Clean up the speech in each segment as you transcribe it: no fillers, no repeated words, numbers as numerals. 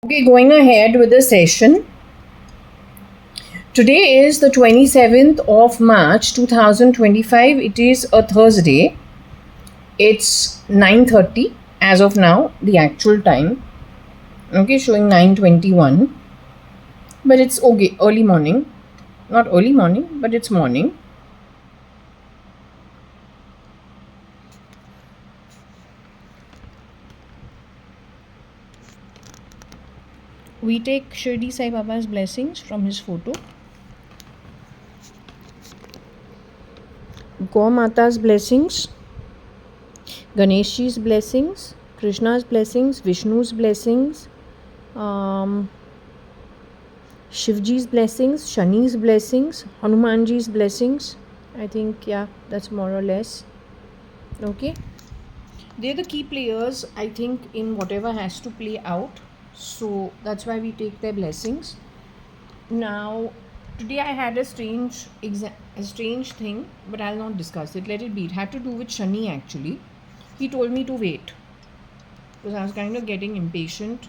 Okay, going ahead with the session. Today is the 27th of March 2025. It is a Thursday. It's 9:30 as of now, the actual time. Okay, showing 9:21. But it's okay, early morning. Not early morning, but it's morning. We take Shirdi Sai Baba's blessings from his photo. Go Mata's blessings. Ganeshji's blessings. Krishna's blessings. Vishnu's blessings. Shivji's blessings, Shani's blessings, Hanumanji's blessings. I think, yeah, that's more or less. Okay. They're the key players, I think, in whatever has to play out. So that's why we take their blessings. Now, today I had a strange thing, but I'll not discuss it. Let it be. It had to do with Shani actually. He told me to wait because I was kind of getting impatient,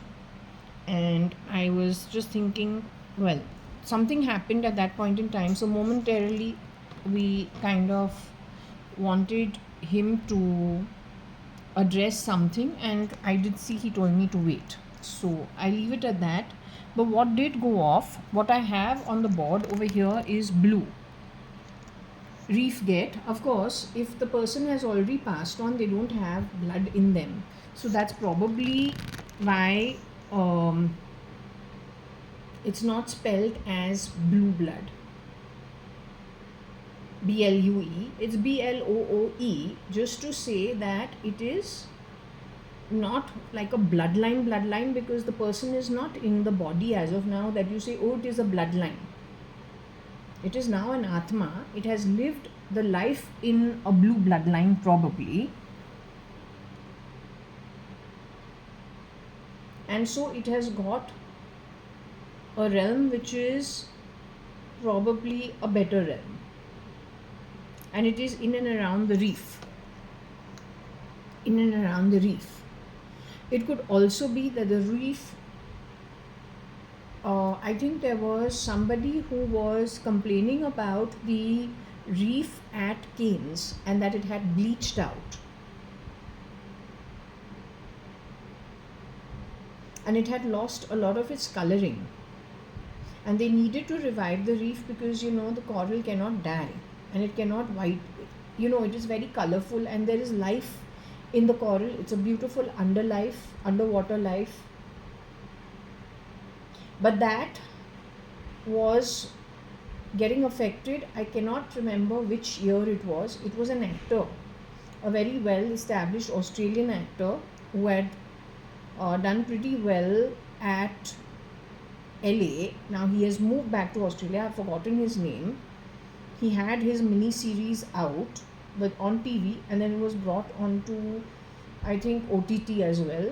and I was just thinking, well, something happened at that point in time, so momentarily we kind of wanted him to address something, and I did see he told me to wait, so I leave it at that. But what did go off, what I have on the board over here is blue reef get. Of course, if the person has already passed on, they don't have blood in them, so that's probably why it's not spelled as blue blood. BLUE. It's BLOOE, just to say that it is not like a bloodline, because the person is not in the body as of now that you say, oh, it is a bloodline. It is now an Atma. It has lived the life in a blue bloodline probably. And so it has got a realm which is probably a better realm. And it is in and around the reef. In and around the reef. It could also be that the reef, I think there was somebody who was complaining about the reef at Keynes and that it had bleached out. And it had lost a lot of its coloring. And they needed to revive the reef because, the coral cannot die and it cannot white. It is very colorful and there is life in the coral. It's a beautiful underwater life. But that was getting affected. I cannot remember which year it was. It was an actor, a very well established Australian actor who had done pretty well at LA. Now he has moved back to Australia. I've forgotten his name. He had his mini series out on TV, and then it was brought onto, I think, OTT as well.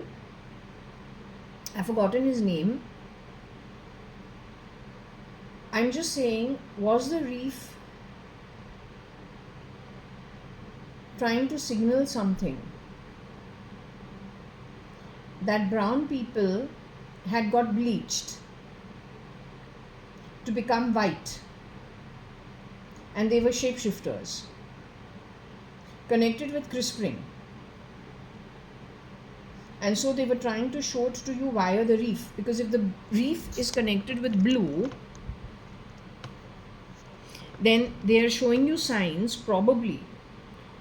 I've forgotten his name. I'm just saying, was the reef trying to signal something? That brown people had got bleached to become white, and they were shapeshifters connected with crispring, and so they were trying to show it to you via the reef, because if the reef is connected with blue, then they are showing you signs probably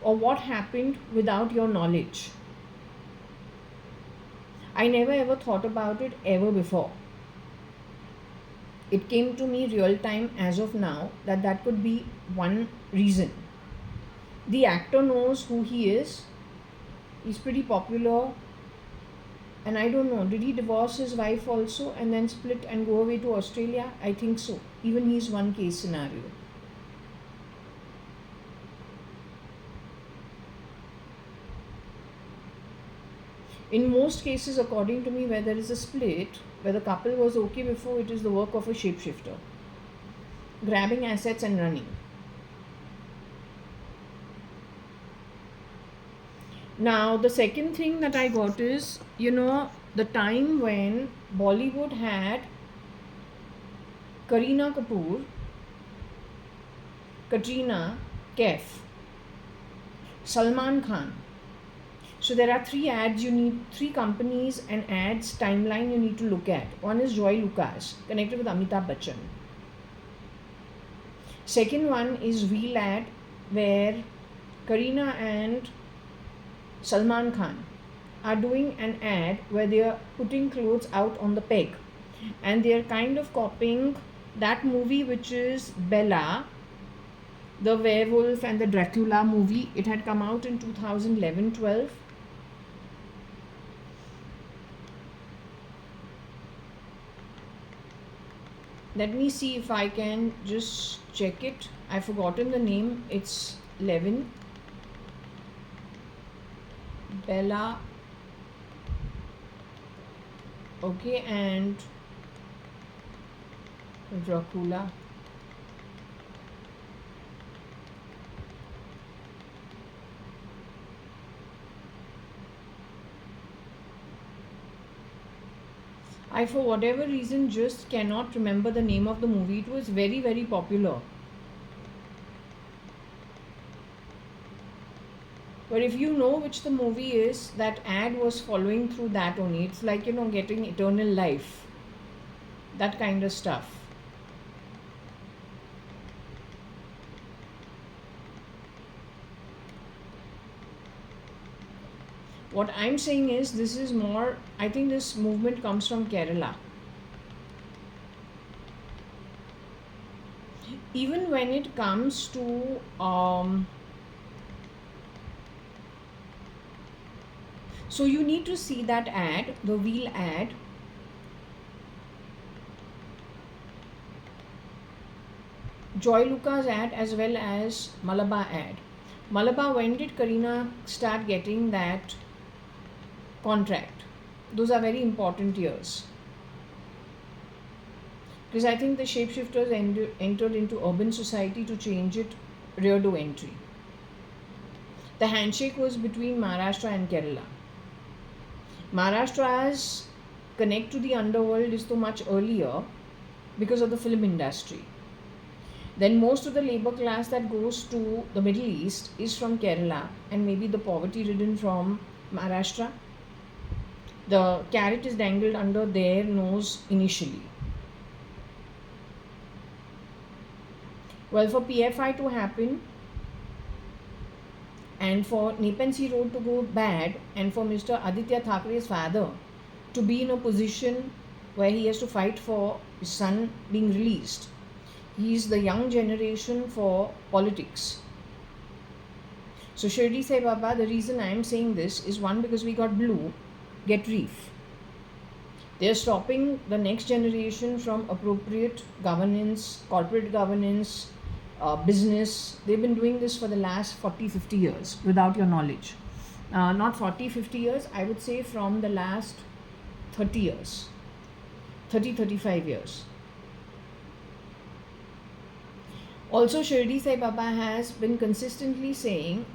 of what happened without your knowledge. I never ever thought about it ever before. It came to me real time as of now that could be one reason. The actor knows who he is. He's pretty popular. And I don't know, did he divorce his wife also and then split and go away to Australia? I think so. Even he's one case scenario. In most cases, according to me, where there is a split, where the couple was okay before, it is the work of a shapeshifter, grabbing assets and running. Now, the second thing that I got is, the time when Bollywood had Kareena Kapoor, Katrina Kaif, Salman Khan. So there are three companies and ads timeline you need to look at. One is JAYA.ADVANI, connected with Amitabh Bachchan. Second one is VLAD, where Kareena and Salman Khan are doing an ad where they are putting clothes out on the peg, and they are kind of copying that movie which is Bella, the werewolf and the Dracula movie. It had come out in 2011-12. Let me see if I can just check it. I've forgotten the name. It's 11. Bella. Okay, and Dracula. I, for whatever reason, just cannot remember the name of the movie. It was very, very popular. But if you know which the movie is, that ad was following through that only. It's like, getting eternal life. That kind of stuff. What I'm saying is, this is more, I think this movement comes from Kerala. Even when it comes to so you need to see that ad, the wheel ad. Joy Lucas ad as well as Malabar ad. Malabar, when did Kareena start getting that contract? Those are very important years. Because I think the shapeshifters entered into urban society to change it rear door entry. The handshake was between Maharashtra and Kerala. Maharashtra's connect to the underworld is so much earlier because of the film industry. Then most of the labor class that goes to the Middle East is from Kerala, and maybe the poverty ridden from Maharashtra. The carrot is dangled under their nose initially. Well, for PFI to happen and for Nepean Road to go bad, and for Mr. Aditya Thackeray's father to be in a position where he has to fight for his son being released, he is the young generation for politics. So Shirdi Sai Baba, the reason I am saying this is, one, because we got blue, get reef. They are stopping the next generation from appropriate governance, corporate governance, business. They've been doing this for the last 40-50 years without your knowledge. Not 40-50 years, I would say from the last 30 years, 30-35 years. Also, Shirdi Sai Baba has been consistently saying,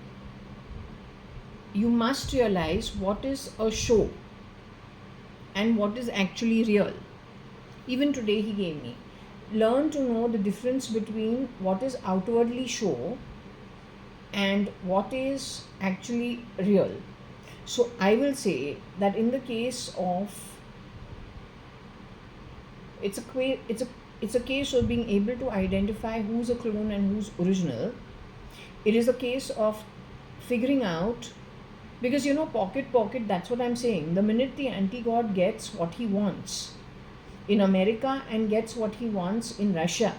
you must realize what is a show and what is actually real. Even today he gave me, learn to know the difference between what is outwardly show and what is actually real. So I will say that in the case of, it's a case of being able to identify who's a clone and who's original. It is a case of figuring out, because pocket, that's what I'm saying. The minute the anti-god gets what he wants in America and gets what he wants in Russia,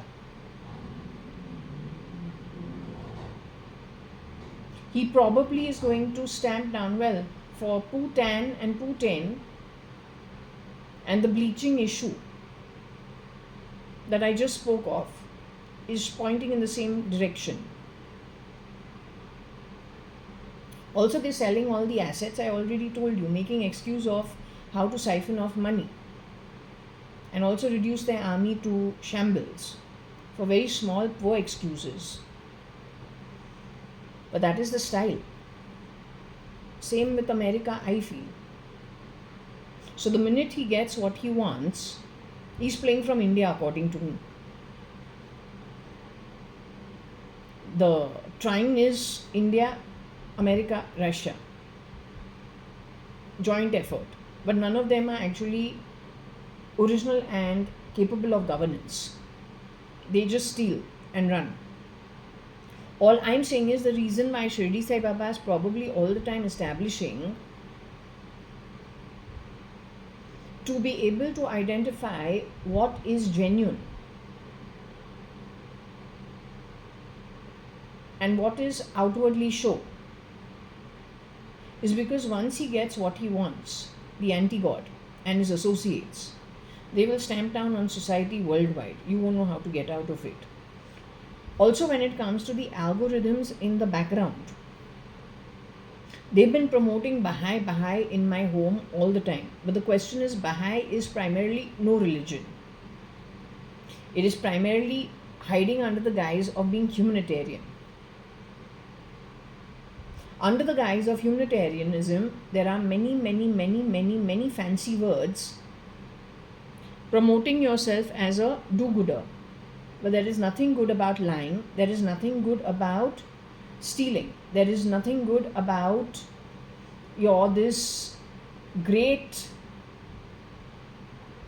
he probably is going to stamp down, well, for Putin and Putin and the bleaching issue that I just spoke of is pointing in the same direction. Also, they're selling all the assets, I already told you, making excuse of how to siphon off money, and also reduce their army to shambles for very small, poor excuses. But that is the style. Same with America, I feel. So the minute he gets what he wants, he's playing from India, according to me. The trine is India, America, Russia. Joint effort. But none of them are actually original and capable of governance. They just steal and run. All I'm saying is the reason why Shirdi Sai Baba is probably all the time establishing to be able to identify what is genuine and what is outwardly show is because once he gets what he wants, the anti-god and his associates, they will stamp down on society worldwide. You won't know how to get out of it. Also, when it comes to the algorithms in the background, they've been promoting Baha'i in my home all the time. But the question is, Baha'i is primarily no religion. It is primarily hiding under the guise of being humanitarian. Under the guise of humanitarianism, there are many fancy words promoting yourself as a do-gooder. But there is nothing good about lying. There is nothing good about stealing. There is nothing good about this great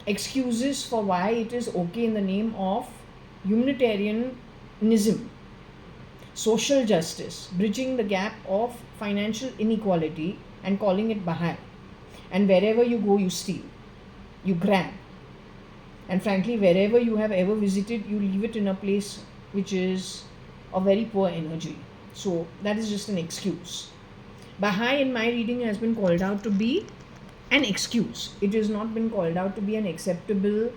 excuses for why it is okay in the name of humanitarianism, social justice, bridging the gap of financial inequality and calling it Baha'i. And wherever you go, you steal, you grab. And frankly, wherever you have ever visited, you leave it in a place which is of very poor energy. So that is just an excuse. Baha'i in my reading has been called out to be an excuse. It has not been called out to be an acceptable,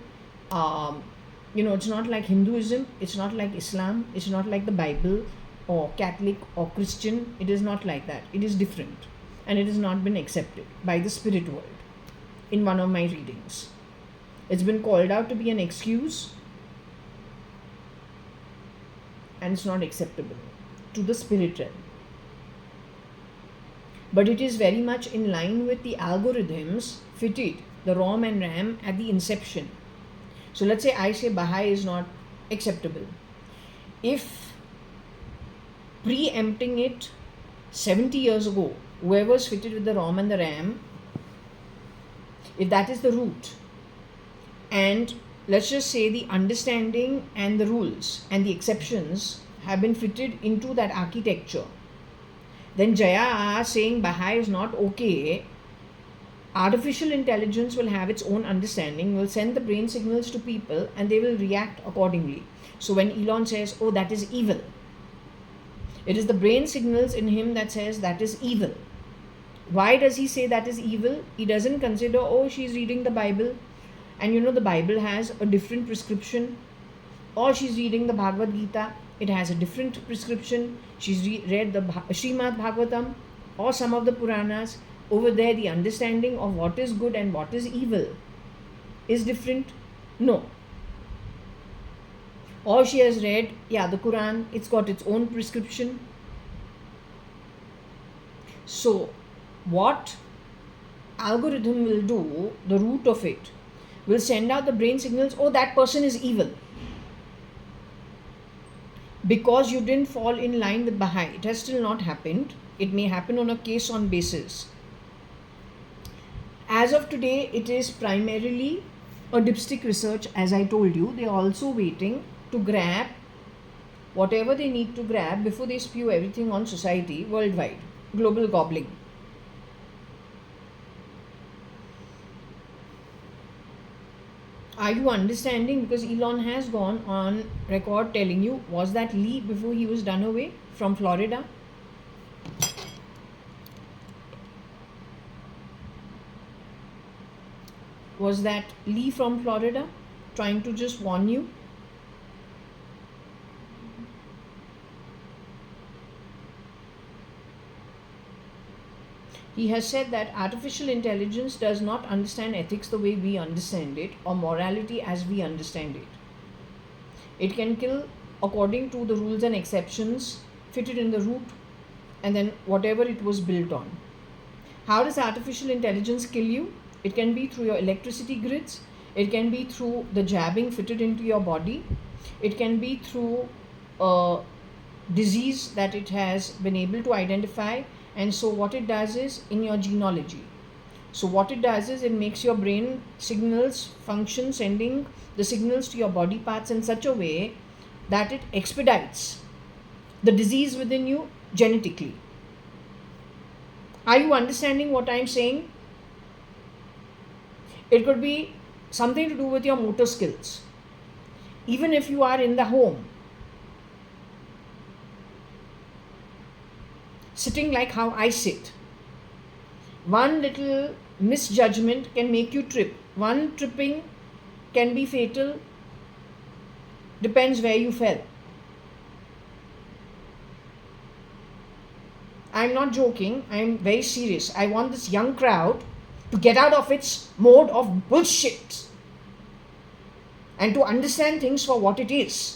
it's not like Hinduism, it's not like Islam, it's not like the Bible or Catholic or Christian. It is not like that. It is different. And it has not been accepted by the spirit world in one of my readings. It's been called out to be an excuse and it's not acceptable to the spirit realm. But it is very much in line with the algorithms fitted, the ROM and RAM at the inception. So let's say I say Baha'i is not acceptable. If preempting it 70 years ago, whoever's fitted with the ROM and the RAM, if that is the root, and let's just say the understanding and the rules and the exceptions have been fitted into that architecture, then Jaya saying Baha'i is not okay, artificial intelligence will have its own understanding, will send the brain signals to people and they will react accordingly. So when Elon says, oh, that is evil, it is the brain signals in him that says that is evil. Why does he say that is evil? He doesn't consider, oh, she's reading the Bible and the Bible has a different prescription, or she's reading the Bhagavad Gita, it has a different prescription. She's read the Srimad Bhagavatam or some of the Puranas. Over there, the understanding of what is good and what is evil is different. No. Or she has read, the Quran, it's got its own prescription. So, what algorithm will do, the root of it, will send out the brain signals, oh, that person is evil. Because you didn't fall in line with Baha'i. It has still not happened. It may happen on a case-on basis. As of today, it is primarily a dipstick research, as I told you. They are also waiting to grab whatever they need to grab before they spew everything on society worldwide. Global gobbling. Are you understanding? Because Elon has gone on record telling you, was that Lee before he was done away from Florida? Was that Lee from Florida trying to just warn you? He has said that artificial intelligence does not understand ethics the way we understand it, or morality as we understand it. It can kill according to the rules and exceptions fitted in the root and then whatever it was built on. How does artificial intelligence kill you? It can be through your electricity grids. It can be through the jabbing fitted into your body. It can be through a disease that it has been able to identify. And so what it does is in your genealogy. So what it does is it makes your brain signals function, sending the signals to your body parts in such a way that it expedites the disease within you genetically. Are you understanding what I'm saying? It could be something to do with your motor skills. Even if you are in the home, sitting like how I sit, one little misjudgment can make you trip. One tripping can be fatal, depends where you fell. I'm not joking, I'm very serious. I want this young crowd to get out of its mode of bullshit and to understand things for what it is.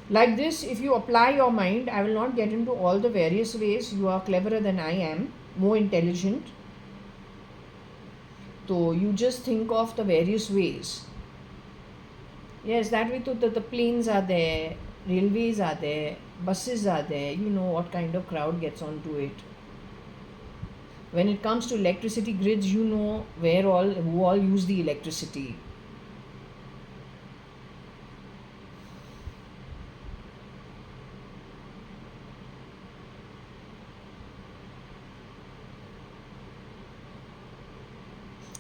Like this, if you apply your mind, I will not get into all the various ways. You are cleverer than I am, more intelligent. So you just think of the various ways. Yes, that way the planes are there, railways are there, buses are there. You know what kind of crowd gets onto it. When it comes to electricity grids, you know who all use the electricity.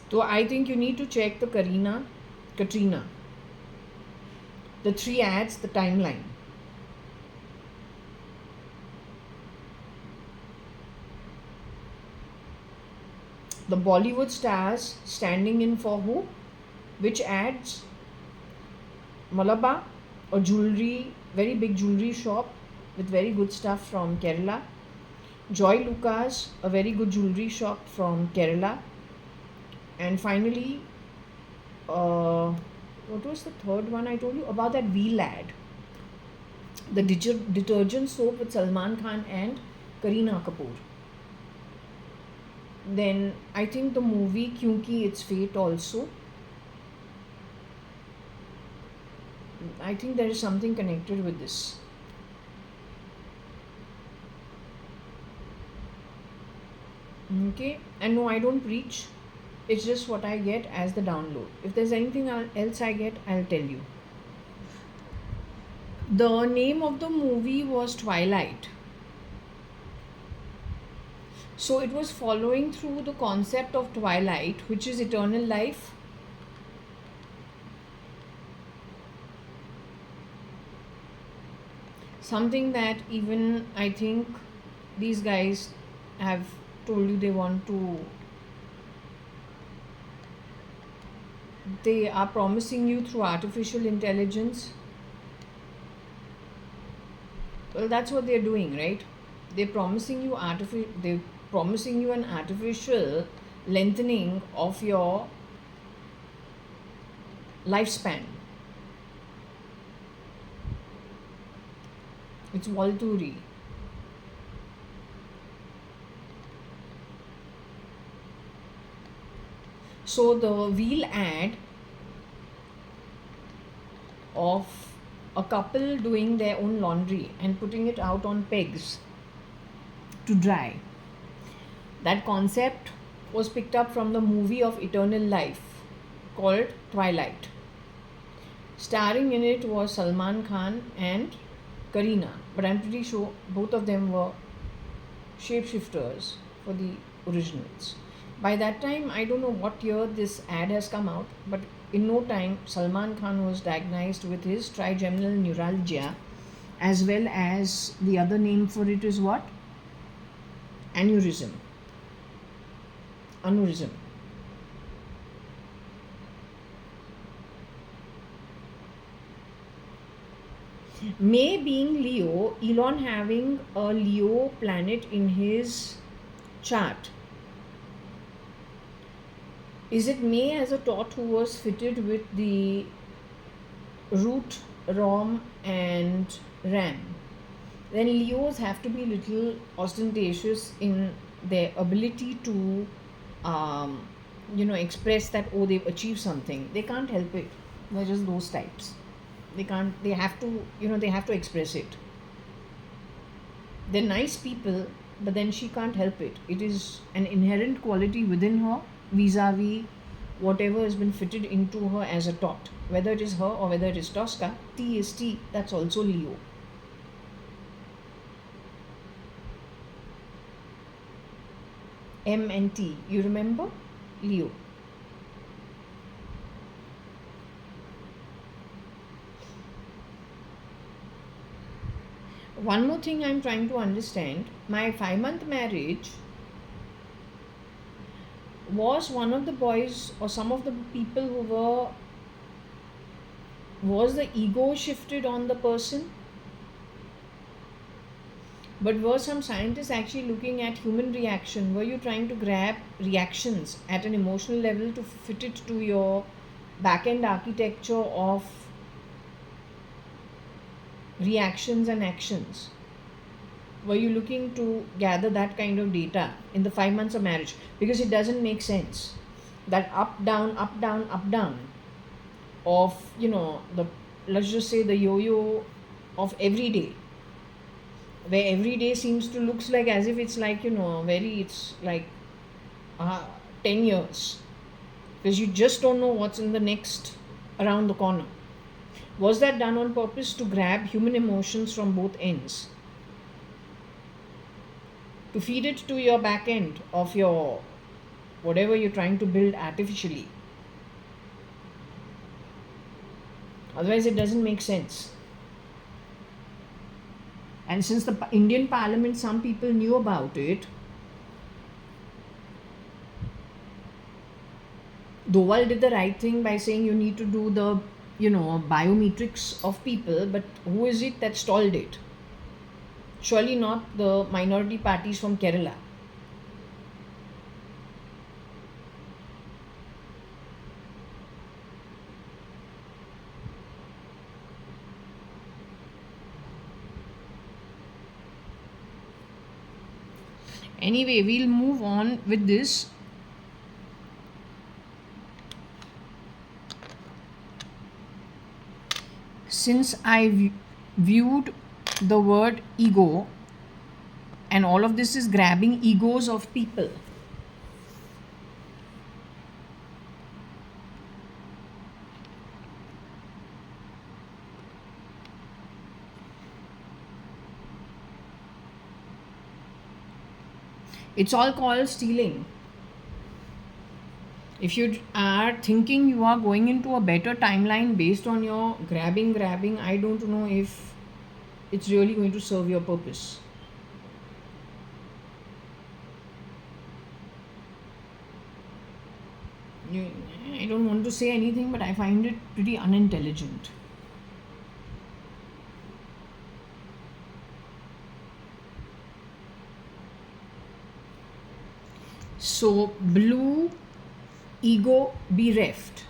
So I think you need to check the Katrina, the 3 ads, the timeline. The Bollywood stars standing in for who? Which ads? Malaba, a jewelry, very big jewelry shop with very good stuff from Kerala. Joy Lucas, a very good jewelry shop from Kerala. And finally, what was the third one I told you about? That Wheel ad, the detergent soap with Salman Khan and Kareena Kapoor. Then I think the movie Kyunki It's Fate also. I think there is something connected with this. Okay, and no, I don't preach. It's just what I get as the download. If there's anything else I get, I'll tell you. The name of the movie was Twilight. So it was following through the concept of twilight, which is eternal life. Something that even I think these guys have told you they are promising you through artificial intelligence. Well, that's what they're doing, right? They're promising you an artificial lengthening of your lifespan. It's Volturi. So the Wheel ad of a couple doing their own laundry and putting it out on pegs to dry. That concept was picked up from the movie of eternal life called Twilight. Starring in it was Salman Khan and Kareena, but I'm pretty sure both of them were shapeshifters for the originals. By that time, I don't know what year this ad has come out, but in no time, Salman Khan was diagnosed with his trigeminal neuralgia, as well as the other name for it is what? Aneurysm. May being Leo, Elon having a Leo planet in his chart. Is it May as a taut who was fitted with the root, rom and ram? Then Leos have to be little ostentatious in their ability to express that, oh, they've achieved something. They can't help it. They're just those types. They have to express it. They're nice people, but then she can't help it. It is an inherent quality within her vis-a-vis whatever has been fitted into her as a taut. Whether it is her or whether it is Tosca, T is T, that's also Leo. M and T, you remember? Leo. One more thing I'm trying to understand. My 5-month marriage was one of the boys or some of the people who was the ego shifted on the person? But were some scientists actually looking at human reaction? Were you trying to grab reactions at an emotional level to fit it to your back-end architecture of reactions and actions? Were you looking to gather that kind of data in the 5 months of marriage? Because it doesn't make sense. That up, down of, let's just say the yo-yo of every day, where every day seems to looks like as if it's like, it's like 10 years. Because you just don't know what's in the next around the corner. Was that done on purpose to grab human emotions from both ends? To feed it to your back end of your whatever you're trying to build artificially. Otherwise, it doesn't make sense. And since the Indian Parliament, some people knew about it, Doval did the right thing by saying you need to do the, biometrics of people, but who is it that stalled it? Surely not the minority parties from Kerala. Anyway, we'll move on with this. Since I viewed the word ego, and all of this is grabbing egos of people. It's all called stealing. If you are thinking you are going into a better timeline based on your grabbing, I don't know if it's really going to serve your purpose. I don't want to say anything, but I find it pretty unintelligent. So, blue, ego bereft.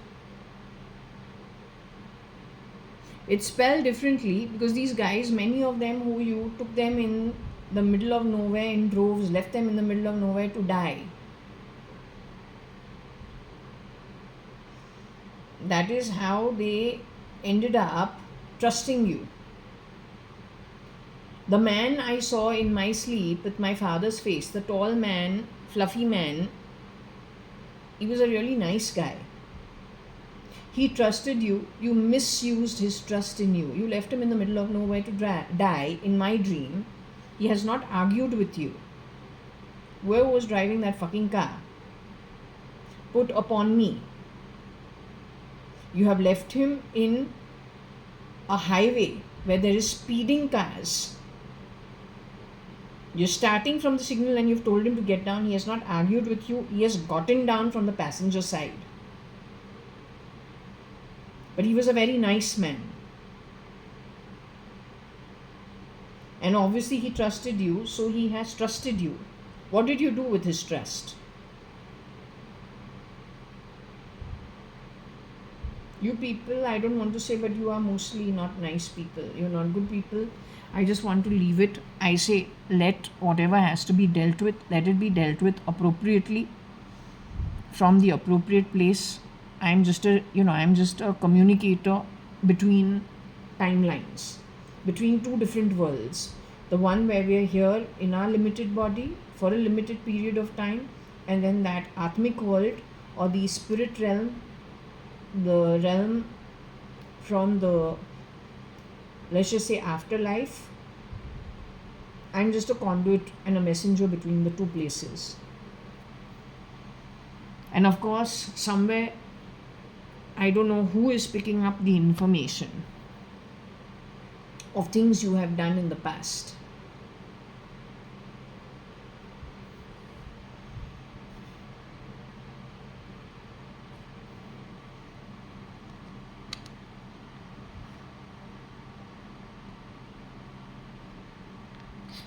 It's spelled differently because these guys, many of them who you took them in the middle of nowhere in droves, left them in the middle of nowhere to die. That is how they ended up trusting you. The man I saw in my sleep with my father's face, the tall man, fluffy man, he was a really nice guy. He trusted you. You misused his trust in you. You left him in the middle of nowhere to die in my dream. He has not argued with you. Whoever was driving that fucking car put upon me. You have left him in a highway where there is speeding cars. You're starting from the signal and you've told him to get down. He has not argued with you. He has gotten down from the passenger side. But he was a very nice man. And obviously he trusted you, so he has trusted you. What did you do with his trust? You people, I don't want to say, but you are mostly not nice people. You're not good people. I just want to leave it. I say, let whatever has to be dealt with, let it be dealt with appropriately from the appropriate place. I'm just a communicator between timelines, between two different worlds. The one where we are here in our limited body for a limited period of time, and then that Atmic world or the spirit realm, the realm from the, let's just say, afterlife. I'm just a conduit and a messenger between the two places. And of course, somewhere, I don't know who is picking up the information of things you have done in the past.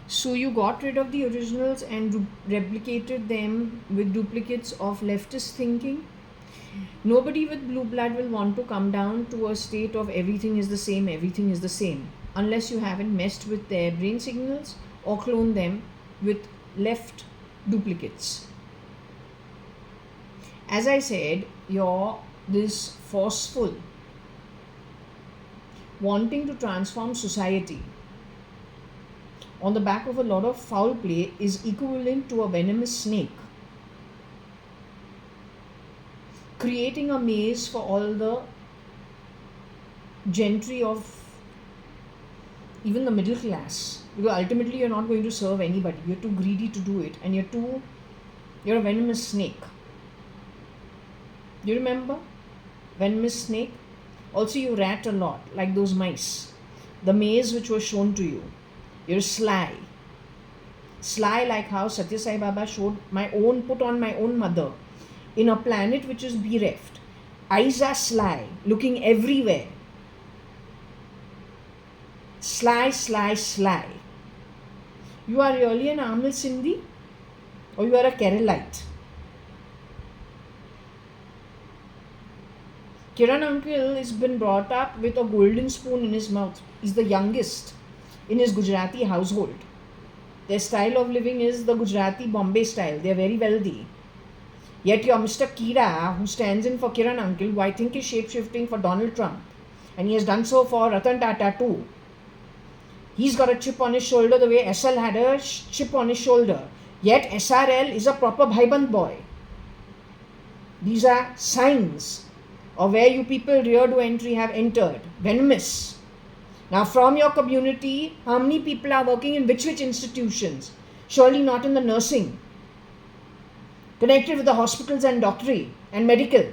So you got rid of the originals and replicated them with duplicates of leftist thinking. Nobody with blue blood will want to come down to a state of everything is the same, unless you haven't messed with their brain signals or cloned them with left duplicates. As I said, you're this forceful, wanting to transform society on the back of a lot of foul play is equivalent to a venomous snake creating a maze for all the gentry of even the middle class, because ultimately you're not going to serve anybody. You're too greedy to do it, and you're a venomous snake. Do you remember venomous snake? Also, you rat a lot like those mice. The maze which was shown to you, you're sly like how Satya Sai Baba put on my own mother in a planet which is bereft. Eyes are sly, looking everywhere. Sly. You are really an Amil Sindhi, or you are a Keralite? Kiran uncle has been brought up with a golden spoon in his mouth. He's the youngest in his Gujarati household. Their style of living is the Gujarati Bombay style. They are very wealthy. Yet your Mr. Kira, who stands in for Kiran uncle, who I think is shape-shifting for Donald Trump, and he has done so for Ratan Tata too. He's got a chip on his shoulder the way SL had a chip on his shoulder. Yet SRL is a proper Bhaiband boy. These are signs of where you people rear to entry have entered. Venomous. Now from your community, how many people are working in which institutions? Surely not in the nursing. Connected with the hospitals and doctory and medical.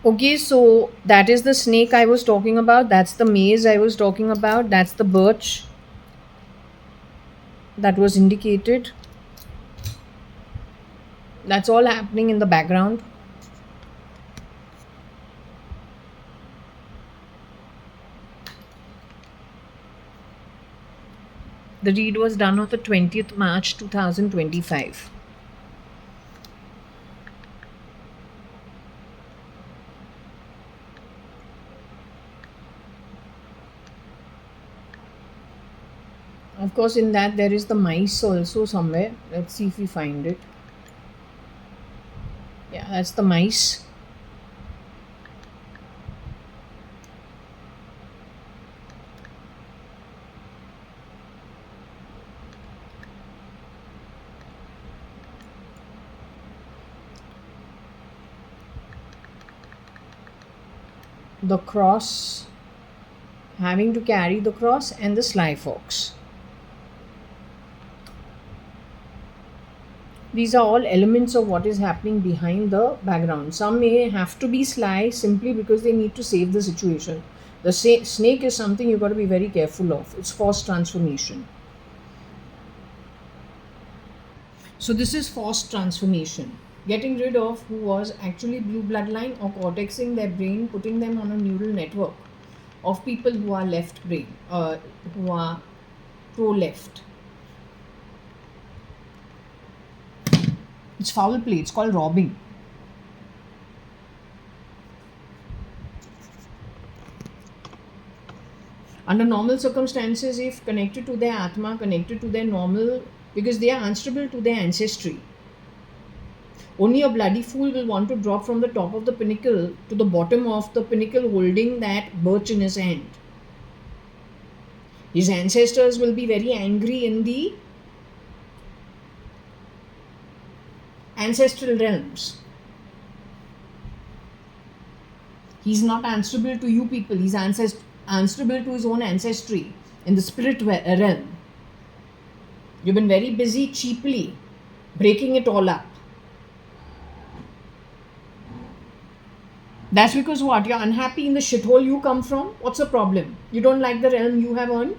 Okay, so that is the snake I was talking about. That's the maze I was talking about. That's the birch that was indicated. That's all happening in the background. The read was done on the 20th March 2025. Of course, in that there is the mice also somewhere. Let's see if we find it. Yeah, that's the mice. The cross, having to carry the cross, and the sly fox. These are all elements of what is happening behind the background. Some may have to be sly simply because they need to save the situation. The snake is something you've got to be very careful of. It's forced transformation. So this is forced transformation. getting rid of who was actually blue bloodline or cortexing their brain, putting them on a neural network of people who are left brain, who are pro-left. It's foul play. It's called robbing. Under normal circumstances, if connected to their Atma, connected to their normal, because they are answerable to their ancestry. Only a bloody fool will want to drop from the top of the pinnacle to the bottom of the pinnacle holding that birch in his hand. His ancestors will be very angry in the ancestral realms. He's not answerable to you people. He's answerable to his own ancestry in the spirit realm. You've been very busy cheaply breaking it all up. That's because what? You're unhappy in the shithole you come from? What's the problem? You don't like the realm you have earned?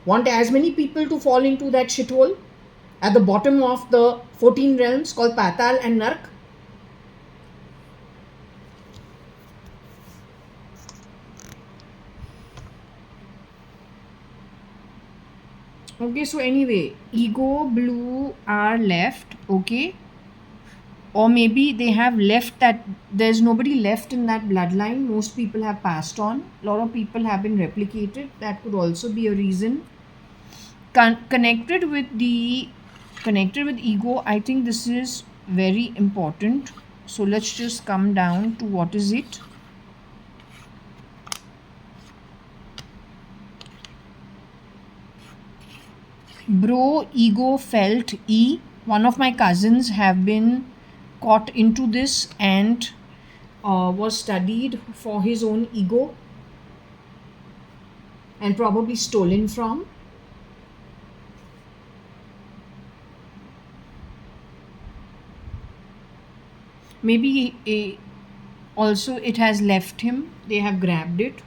Want as many people to fall into that shithole at the bottom of the 14 realms called Patal and Nark? Okay, so anyway, ego, blue are left, okay? Or maybe they have left that, there's nobody left in that bloodline. Most people have passed on. A lot of people have been replicated. That could also be a reason. Connected with ego, I think this is very important. So let's just come down to what is it. Bro, ego, felt, E. One of my cousins have been caught into this and was studied for his own ego and probably stolen from. Maybe also it has left him. They have grabbed it.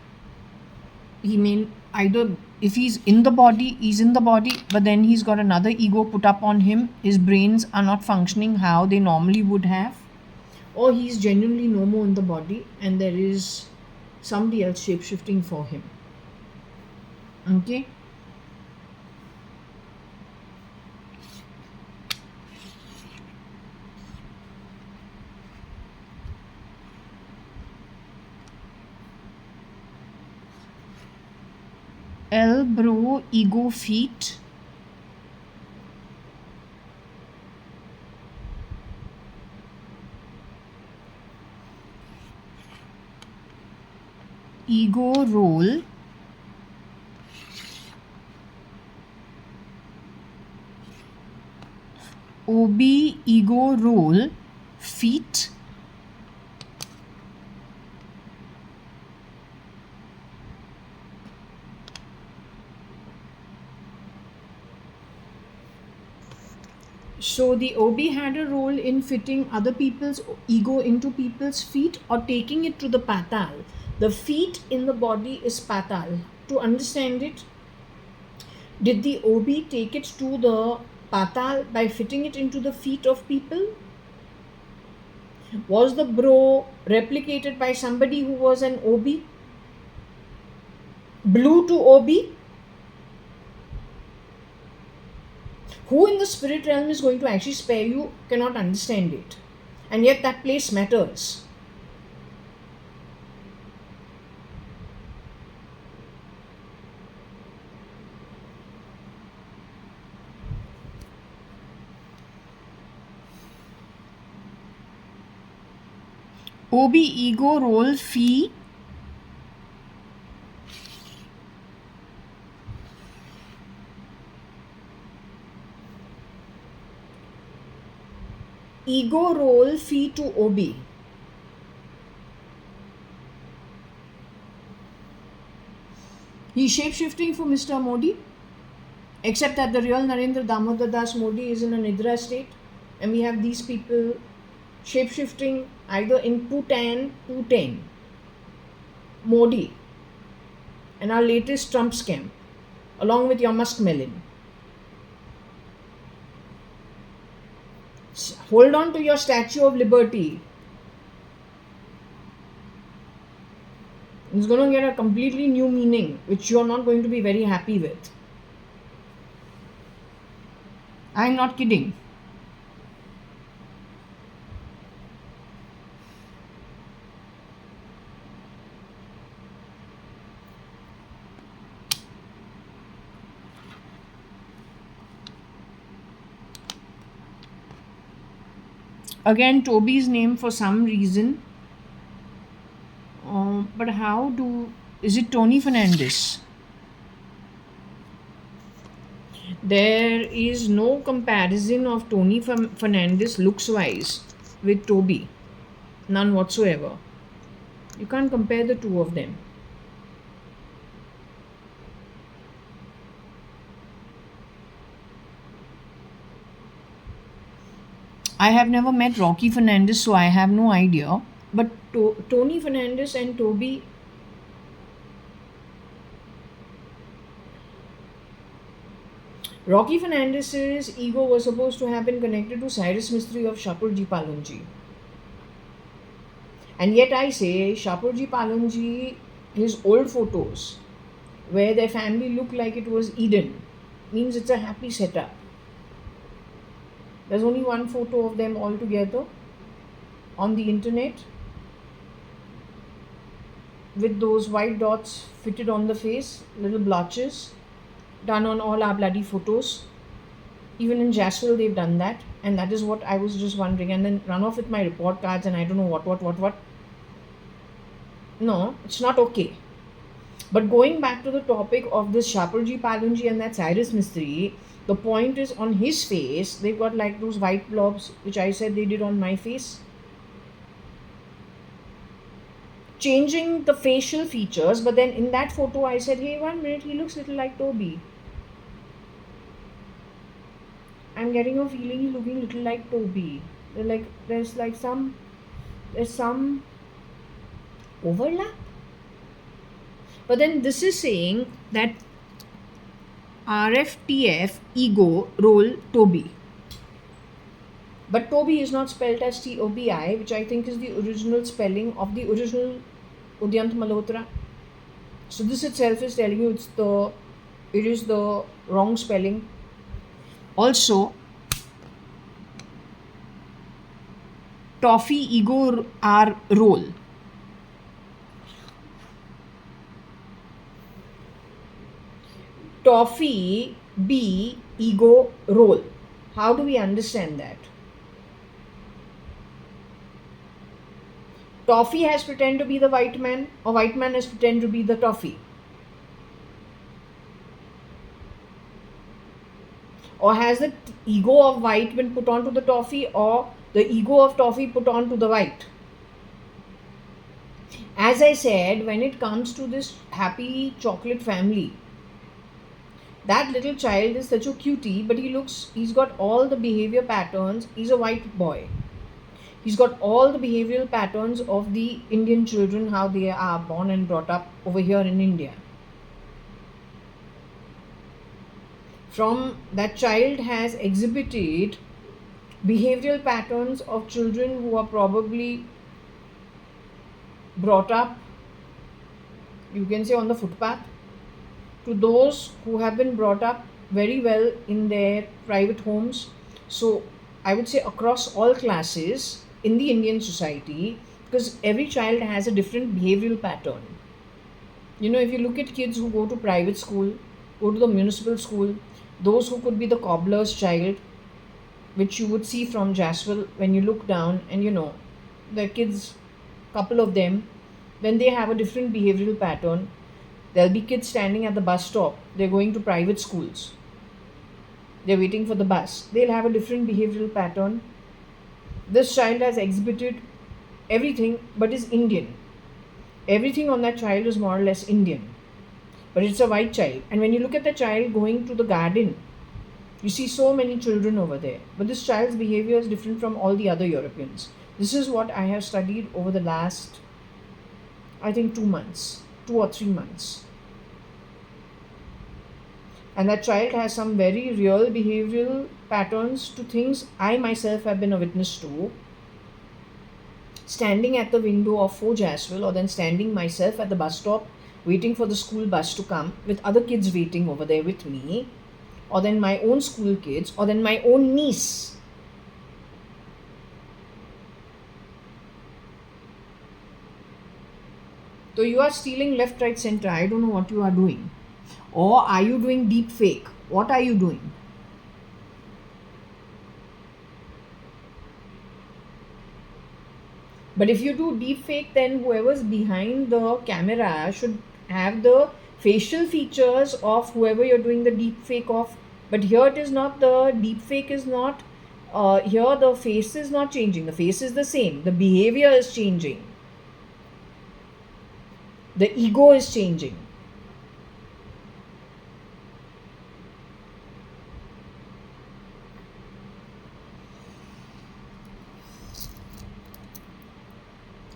He may either, if he's in the body, he's in the body, but then he's got another ego put up on him. His brains are not functioning how they normally would have. Or he's genuinely no more in the body and there is somebody else shape-shifting for him. Okay? L, bro, ego, feet. Ego, roll. OB, ego, roll, feet. So the OB had a role in fitting other people's ego into people's feet or taking it to the patal. The feet in the body is patal. To understand it, did the OB take it to the patal by fitting it into the feet of people? Was the bro replicated by somebody who was an OB? Blue to OB? Who in the spirit realm is going to actually spare you? Cannot understand it. And yet that place matters. OB, ego, role, fee. Ego, role, fee to OB. He's shape-shifting for Mr. Modi, except that the real Narendra Damodar Das Modi is in a Nidra state, and we have these people shape-shifting either in Putin, Modi, and our latest Trump scam, along with your muskmelon. Hold on to your Statue of Liberty. It's going to get a completely new meaning, which you're not going to be very happy with. I'm not kidding. Again, Toby's name for some reason. But is it Tony Fernandez? There is no comparison of Tony Fernandez looks wise with Toby. None whatsoever. You can't compare the two of them. I have never met Rocky Fernandez, so I have no idea. But Tony Fernandez and Toby, Rocky Fernandez's ego was supposed to have been connected to Cyrus Mistry of Shapurji Palunji. And yet I say Shapurji Palunji, his old photos, where their family looked like it was Eden, means it's a happy setup. There's only one photo of them all together on the internet with those white dots fitted on the face, little blotches, done on all our bloody photos. Even in Jaswell they've done that, and that is what I was just wondering. And then run off with my report cards and I don't know what. No, it's not okay. But going back to the topic of this Shapurji Palunji and that Cyrus Mistry, the point is on his face, they've got like those white blobs, which I said they did on my face. Changing the facial features, but then in that photo I said, hey, 1 minute, he looks little like Toby. I'm getting a feeling he's looking little like Toby. There's some overlap. But then this is saying that RFTF ego role Toby. But Toby is not spelled as Tobi, which I think is the original spelling of the original Udyant Malhotra. So this itself is telling you it is the wrong spelling. Also, Toffee ego R role. Toffee B ego role. How do we understand that? Toffee has pretend to be the white man, or white man has pretend to be the toffee. Or has the ego of white been put onto the toffee, or the ego of toffee put onto the white? As I said, when it comes to this happy chocolate family, that little child is such a cutie, but he's got all the behavior patterns. He's a white boy. He's got all the behavioral patterns of the Indian children, how they are born and brought up over here in India. From that child has exhibited behavioral patterns of children who are probably brought up, you can say, on the footpath, to those who have been brought up very well in their private homes. So I would say across all classes in the Indian society, because every child has a different behavioral pattern. If you look at kids who go to private school, go to the municipal school, those who could be the cobbler's child, which you would see from Jaswell when you look down, and the kids, couple of them, when they have a different behavioral pattern. There'll be kids standing at the bus stop. They're going to private schools. They're waiting for the bus. They'll have a different behavioral pattern. This child has exhibited everything but is Indian. Everything on that child is more or less Indian. But it's a white child. And when you look at the child going to the garden, you see so many children over there. But this child's behavior is different from all the other Europeans. This is what I have studied over the last, I think, 2 months. 2 or 3 months. and that child has some very real behavioral patterns to things I myself have been a witness to, standing at the window of Forge as well, or then standing myself at the bus stop waiting for the school bus to come with other kids waiting over there with me, or then my own school kids, or then my own niece. So you are stealing left, right, center. I don't know what you are doing. Or are you doing deep fake? What are you doing? But if you do deep fake, then whoever's behind the camera should have the facial features of whoever you're doing the deep fake of. But here it is not, the deep fake is not, here the face is not changing. The face is the same. The behavior is changing. The ego is changing.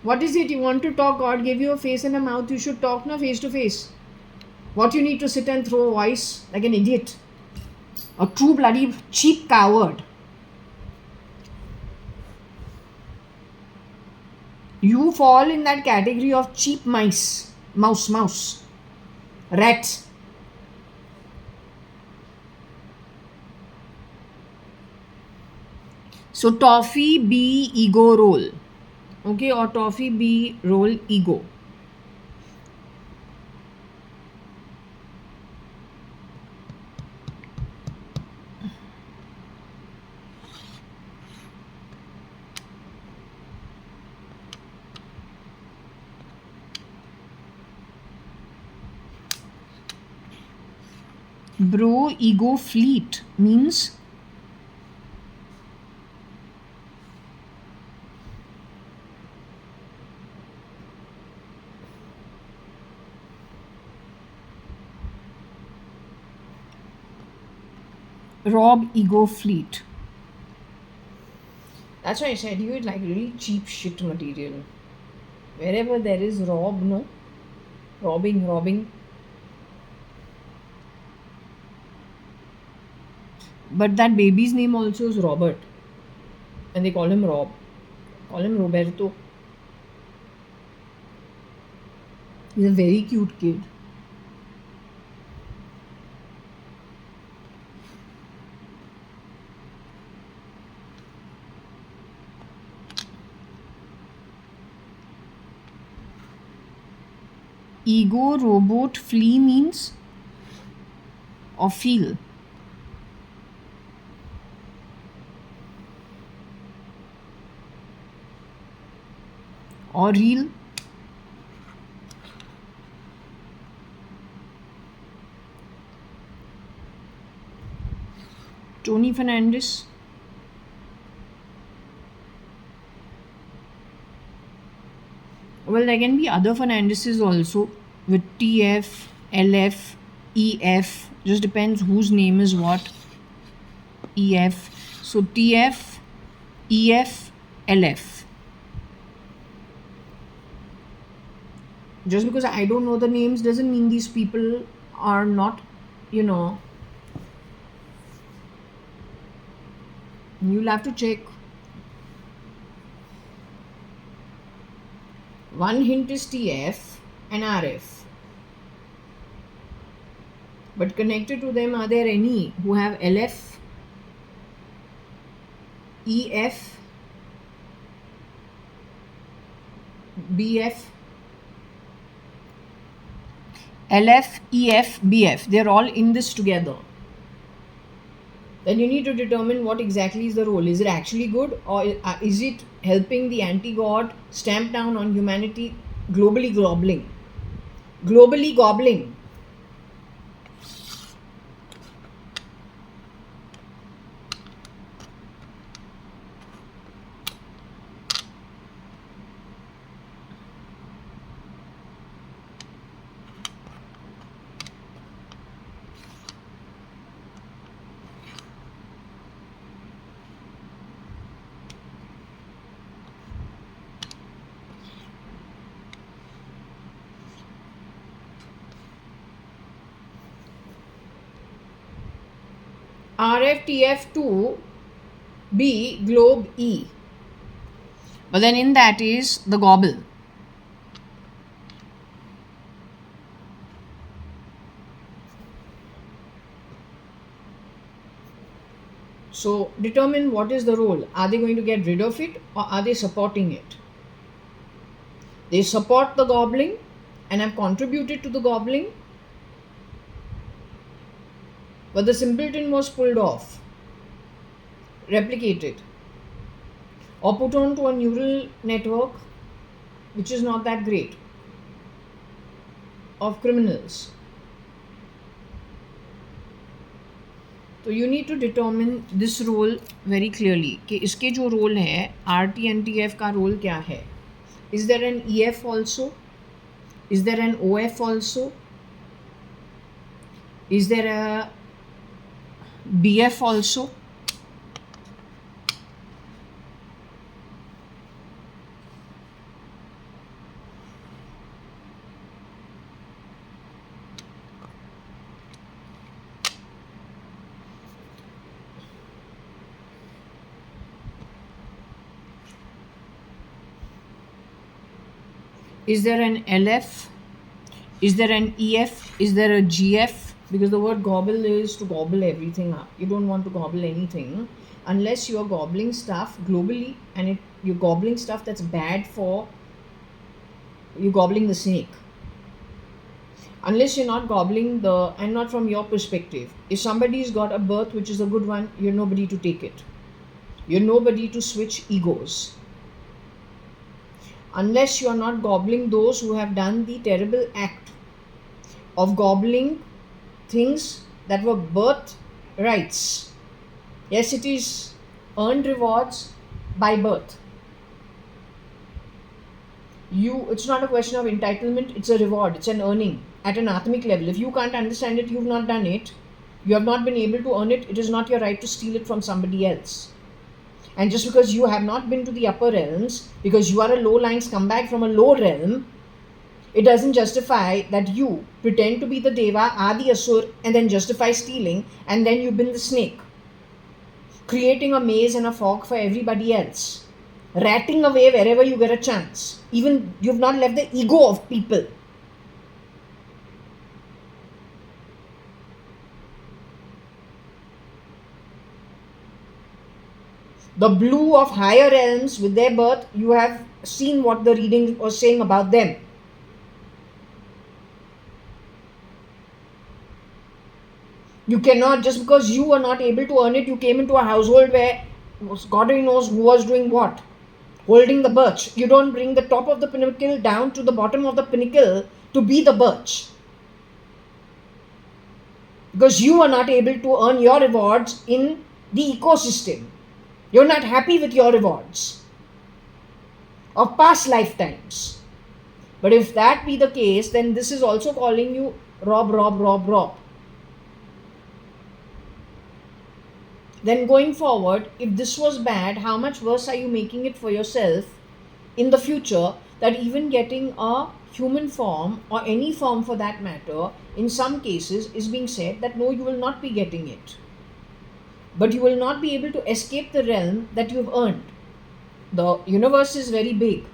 What is it? You want to talk? God gave you a face and a mouth. You should talk now, face to face. What you need to sit and throw a voice like an idiot? A true bloody cheap coward. You fall in that category of cheap mice. Mouse. Rat. So toffee B ego roll. Okay, or toffee B roll ego. Bro ego fleet means rob ego fleet. That's why I said you like really cheap shit material. Wherever there is rob, no? Robbing. But that baby's name also is Robert. And they call him Rob. Call him Roberto. He's a very cute kid. Ego robot flee means or feel. Or real. Tony Fernandez. Well, there can be other Fernandezes also with TF, LF, EF. Just depends whose name is what. EF. So TF, EF, LF. Just because I don't know the names doesn't mean these people are not, you'll have to check. One hint is TF and RF. But connected to them, are there any who have LF, EF, BF? LF, EF, BF, they're all in this together. Then you need to determine what exactly is the role. Is it actually good, or is it helping the anti-god stamp down on humanity, globally gobbling? RFTF2 B globe E. But then in that is the gobble. So determine what is the role. Are they going to get rid of it or are they supporting it? They support the gobbling and have contributed to the gobbling, but the simpleton was pulled off, replicated, or put onto a neural network which is not that great of criminals. तो you need to determine this role very clearly कि इसके जो role है RTNTF का role क्या है. Is there an EF also? Is there an OF also? Is there a BF also? Is there an LF? Is there an EF? Is there a GF? Because the word gobble is to gobble everything up. You don't want to gobble anything unless you are gobbling stuff globally, and you're gobbling stuff that's bad for you. Gobbling the snake. Unless you're not gobbling and not from your perspective. If somebody's got a birth which is a good one, you're nobody to take it. You're nobody to switch egos. Unless you are not gobbling those who have done the terrible act of gobbling things that were birth rights. Yes, it is earned rewards by birth. It's not a question of entitlement, it's a reward, it's an earning at an atmic level. If you can't understand it, you've not done it, you have not been able to earn it, it is not your right to steal it from somebody else. And just because you have not been to the upper realms, because you are a low-lying scumbag from a low realm, it doesn't justify that you pretend to be the Deva, Adi Asur, and then justify stealing, and then you've been the snake, creating a maze and a fog for everybody else, ratting away wherever you get a chance. Even you've not left the ego of people. The blue of higher realms with their birth, you have seen what the reading was saying about them. You cannot, just because you were not able to earn it, you came into a household where God only knows who was doing what, holding the birch. You don't bring the top of the pinnacle down to the bottom of the pinnacle to be the birch. Because you are not able to earn your rewards in the ecosystem. You're not happy with your rewards of past lifetimes. But if that be the case, then this is also calling you rob, rob, rob, rob. Then going forward, if this was bad, how much worse are you making it for yourself in the future, that even getting a human form or any form for that matter, in some cases is being said that no, you will not be getting it. But you will not be able to escape the realm that you've earned. The universe is very big.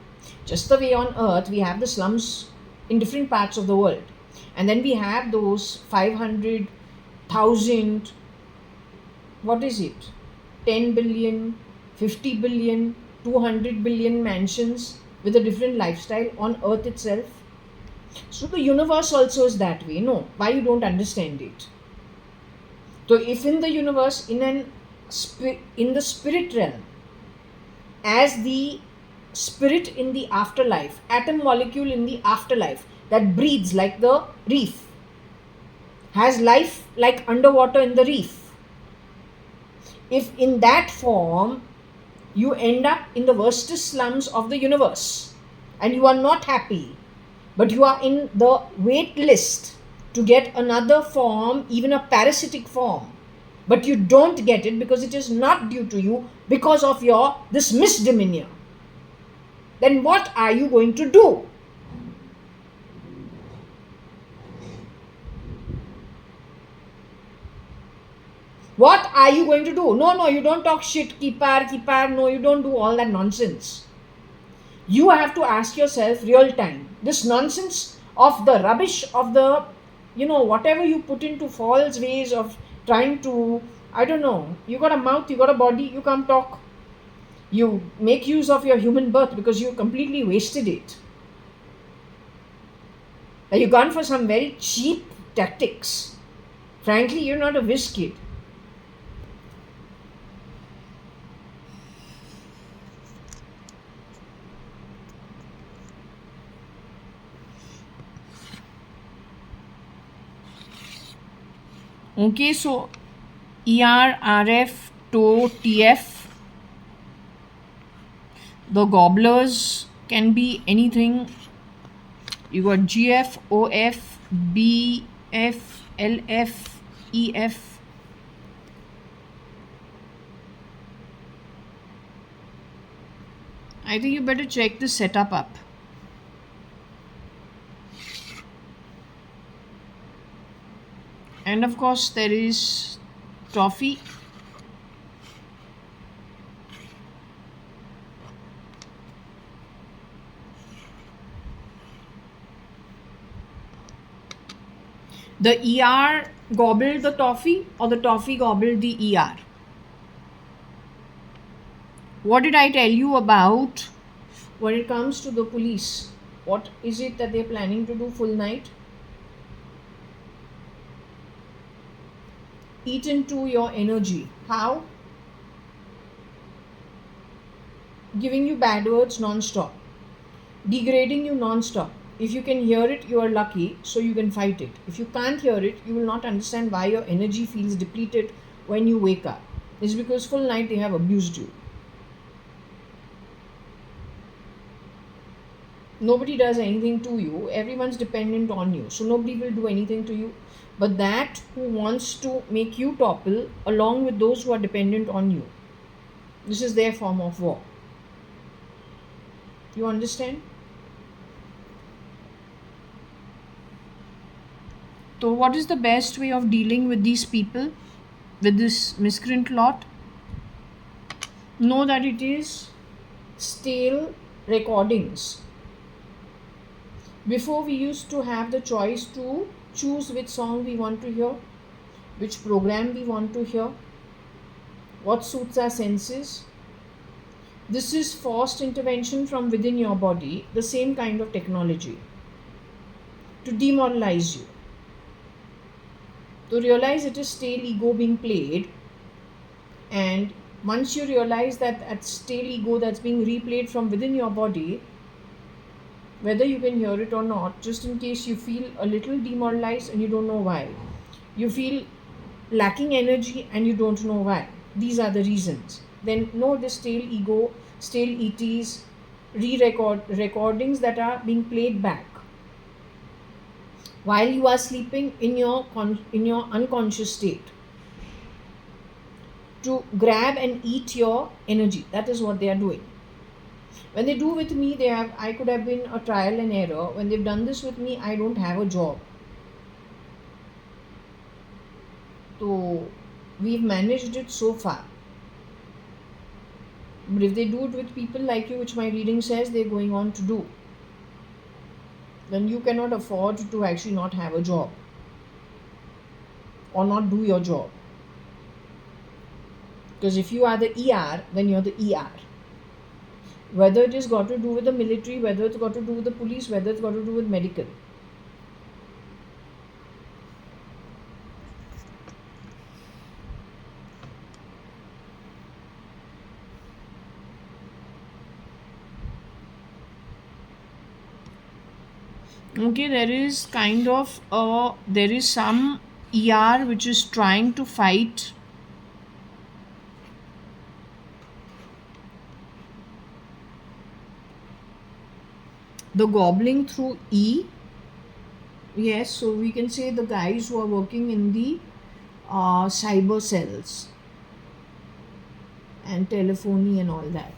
Just the way on Earth, we have the slums in different parts of the world. And then we have those 500,000, what is it? 10 billion, 50 billion, 200 billion mansions with a different lifestyle on Earth itself. So the universe also is that way. No, why you don't understand it? So if in the universe, in the spirit realm, as the spirit in the afterlife, atom molecule in the afterlife that breathes like the reef, has life like underwater in the reef. If in that form you end up in the worstest slums of the universe and you are not happy, but you are in the wait list to get another form, even a parasitic form, but you don't get it because it is not due to you because of this misdemeanor, then what are you going to do? What are you going to do? No, you don't talk shit. Keep. No, you don't do all that nonsense. You have to ask yourself real time. This nonsense of the rubbish of the, whatever you put into false ways of trying to, I don't know, you got a mouth, you got a body, you can't talk. You make use of your human birth because you completely wasted it. You've gone for some very cheap tactics. Frankly, you're not a whiz kid. Okay, so ER, RF, TO, TF. The gobblers can be anything. You got GF, OF, BF, LF, EF. I think you better check the setup up. And of course, there is toffee. The ER gobbled the toffee, or the toffee gobbled the ER? What did I tell you about when it comes to the police? What is it that they're planning to do full night? Eat into your energy. How? Giving you bad words non-stop, degrading you non-stop. If you can hear it, you are lucky, so you can fight it. If you can't hear it, you will not understand why your energy feels depleted when you wake up. It's because full night they have abused you. Nobody does anything to you. Everyone's dependent on you, so nobody will do anything to you. But that who wants to make you topple along with those who are dependent on you. This is their form of war. You understand? So what is the best way of dealing with these people, with this miscreant lot? Know that it is stale recordings. Before, we used to have the choice to choose which song we want to hear, which program we want to hear, what suits our senses. This is forced intervention from within your body, the same kind of technology, to demoralize you. To realize it is stale ego being played, and once you realize that stale ego that's being replayed from within your body, whether you can hear it or not, just in case you feel a little demoralized and you don't know why, you feel lacking energy and you don't know why, these are the reasons, then know the stale ego, stale ETs, recordings that are being played back while you are sleeping in your unconscious state, to grab and eat your energy. That is what they are doing. When they do with me, I could have been a trial and error. When they've done this with me, I don't have a job. So we've managed it so far. But if they do it with people like you, which my reading says they're going on to do, then you cannot afford to actually not have a job or not do your job. Because if you are the ER, then you're the ER. Whether it is got to do with the military, whether it's got to do with the police, whether it's got to do with medical. Okay, there is some ER which is trying to fight the gobbling through E. Yes, so we can say the guys who are working in the cyber cells and telephony and all that.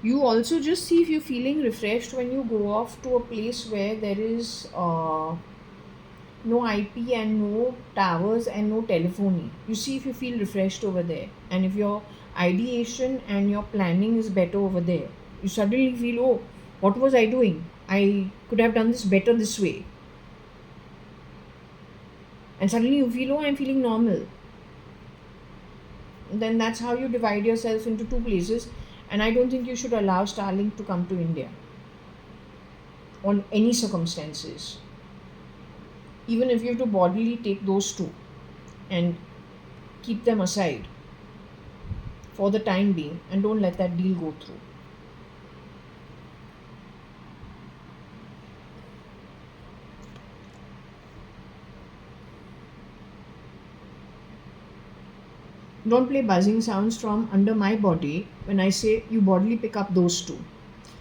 You also just see if you're feeling refreshed when you go off to a place where there is no IP and no towers and no telephony. You see if you feel refreshed over there, and if your ideation and your planning is better over there, you suddenly feel, oh, what was I doing? I could have done this better this way. And suddenly you feel, oh, I'm feeling normal. Then that's how you divide yourself into two places. And I don't think you should allow Starlink to come to India on any circumstances. Even if you have to bodily take those two and keep them aside for the time being and don't let that deal go through. Don't play buzzing sounds from under my body when I say you bodily pick up those two.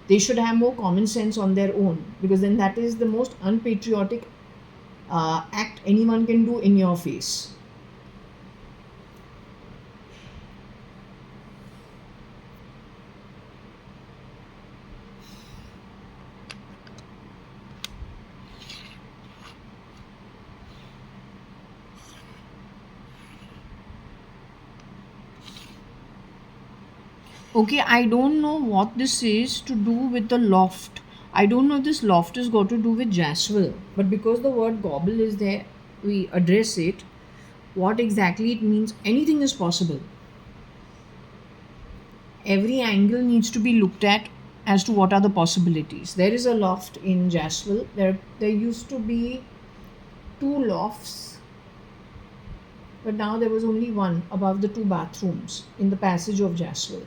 They should have more common sense on their own, because then that is the most unpatriotic act anyone can do in your face. Okay, I don't know what this is to do with the loft. I don't know if this loft is got to do with Jaswell, but because the word gobble is there, we address it. What exactly it means, anything is possible. Every angle needs to be looked at as to what are the possibilities. There is a loft in Jaswell. There used to be two lofts, but now there was only one above the two bathrooms in the passage of Jaswell.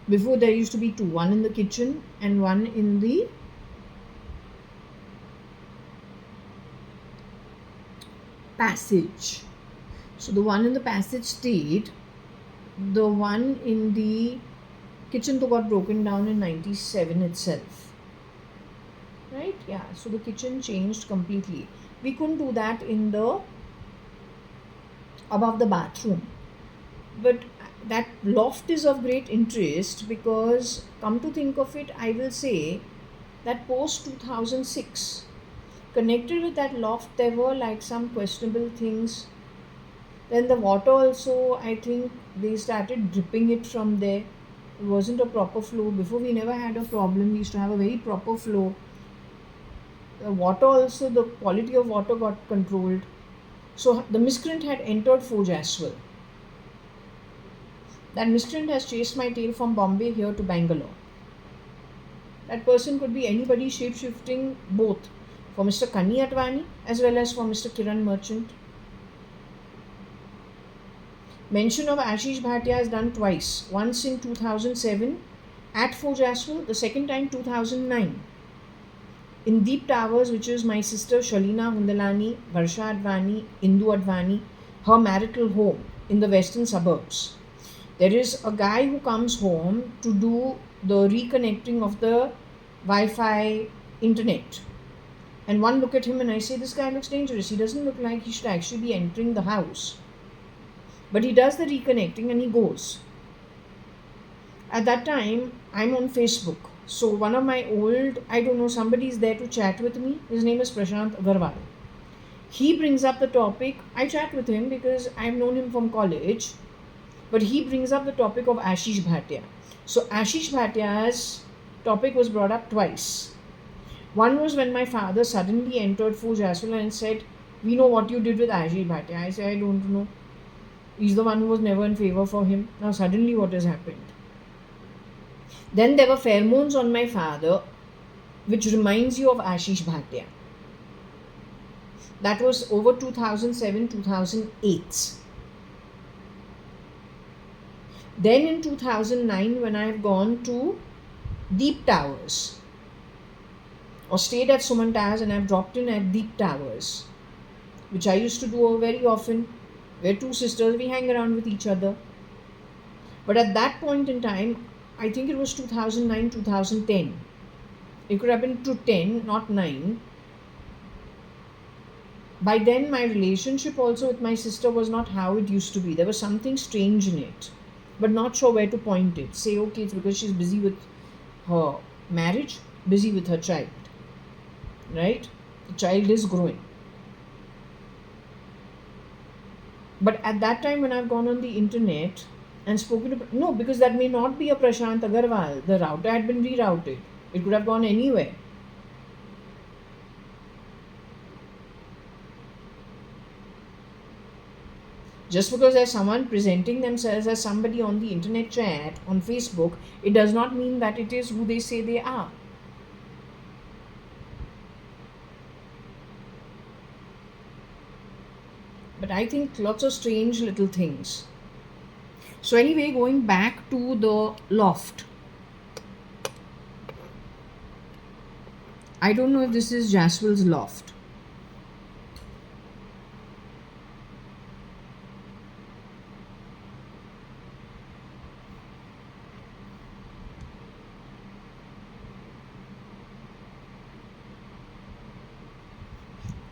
Before there used to be two, one in the kitchen and one in the passage. So the one in the passage stayed. The one in the kitchen got broken down in 97 itself. Right? Yeah. So the kitchen changed completely. We couldn't do that in the above the bathroom. But that loft is of great interest because, come to think of it, I will say that post 2006, connected with that loft, there were like some questionable things. Then the water also, I think they started dripping it from there. It wasn't a proper flow. Before, we never had a problem. We used to have a very proper flow. The water also, the quality of water got controlled. So the miscreant had entered Forge as well. That miscreant has chased my tail from Bombay here to Bangalore. That person could be anybody, shape-shifting both for Mr. JAYA.ADVANI as well as for Mr. Kiran Merchant. Mention of Ashish Bhatia is done twice. Once in 2007 at Forge Jaswell, the second time 2009 in Deep Towers, which is my sister Shalina Hundalani, Varsha Advani, Indu Advani, her marital home in the western suburbs. There is a guy who comes home to do the reconnecting of the Wi-Fi internet. And one look at him and I say, this guy looks dangerous. He doesn't look like he should actually be entering the house. But he does the reconnecting and he goes. At that time, I'm on Facebook. So one of my old, I don't know, somebody is there to chat with me. His name is Prashant Agarwal. He brings up the topic. I chat with him because I've known him from college. But he brings up the topic of Ashish Bhatia. So Ashish Bhatia's topic was brought up twice. One was when my father suddenly entered Forge Jaswell and said, we know what you did with Ashish Bhatia. I said, I don't know. He's the one who was never in favor for him. Now suddenly what has happened? Then there were pheromones on my father, which reminds you of Ashish Bhatia. That was over 2007-2008. Then in 2009, when I have gone to Deep Towers, or stayed at Suman Towers and I've dropped in at Deep Towers, which I used to do very often. We're two sisters, we hang around with each other. But at that point in time, I think it was 2009-2010. It could have been to 10, not 9. By then, my relationship also with my sister was not how it used to be. There was something strange in it, but not sure where to point it. Say, okay, it's because she's busy with her marriage, busy with her child, right? The child is growing. But at that time, when I've gone on the internet and spoken to, no, because that may not be a Prashant Agarwal. The router had been rerouted. It could have gone anywhere. Just because there's someone presenting themselves as somebody on the internet chat, on Facebook, it does not mean that it is who they say they are. But I think lots of strange little things. So anyway, going back to the loft. I don't know if this is Jaswal's loft.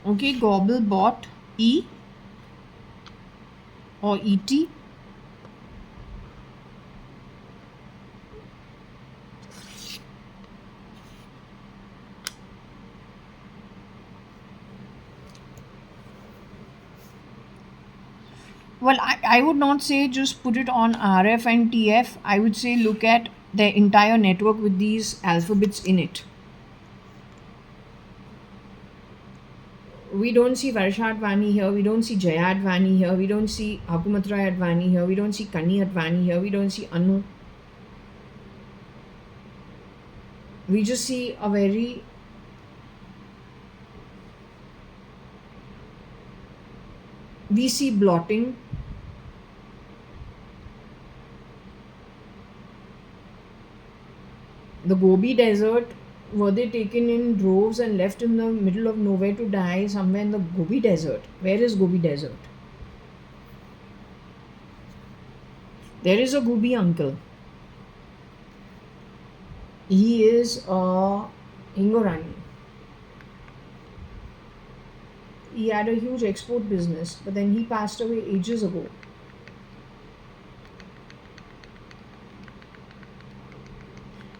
Okay, Gobblebot E or ET. Well, I would not say just put it on RF and TF. I would say look at the entire network with these alphabets in it. We don't see Varsha.ADVANI here. We don't see JAYA.ADVANI here. We don't see Hukumat-Rai-ADVANI here. We don't see Kani-ADVANI here. We don't see Anu. We just see a very we see blotting. The Gobi Desert, were they taken in droves and left in the middle of nowhere to die somewhere in the Gobi Desert? Where is Gobi Desert? There is a Gobi uncle. He is a Hingorani. He had a huge export business, but then he passed away ages ago.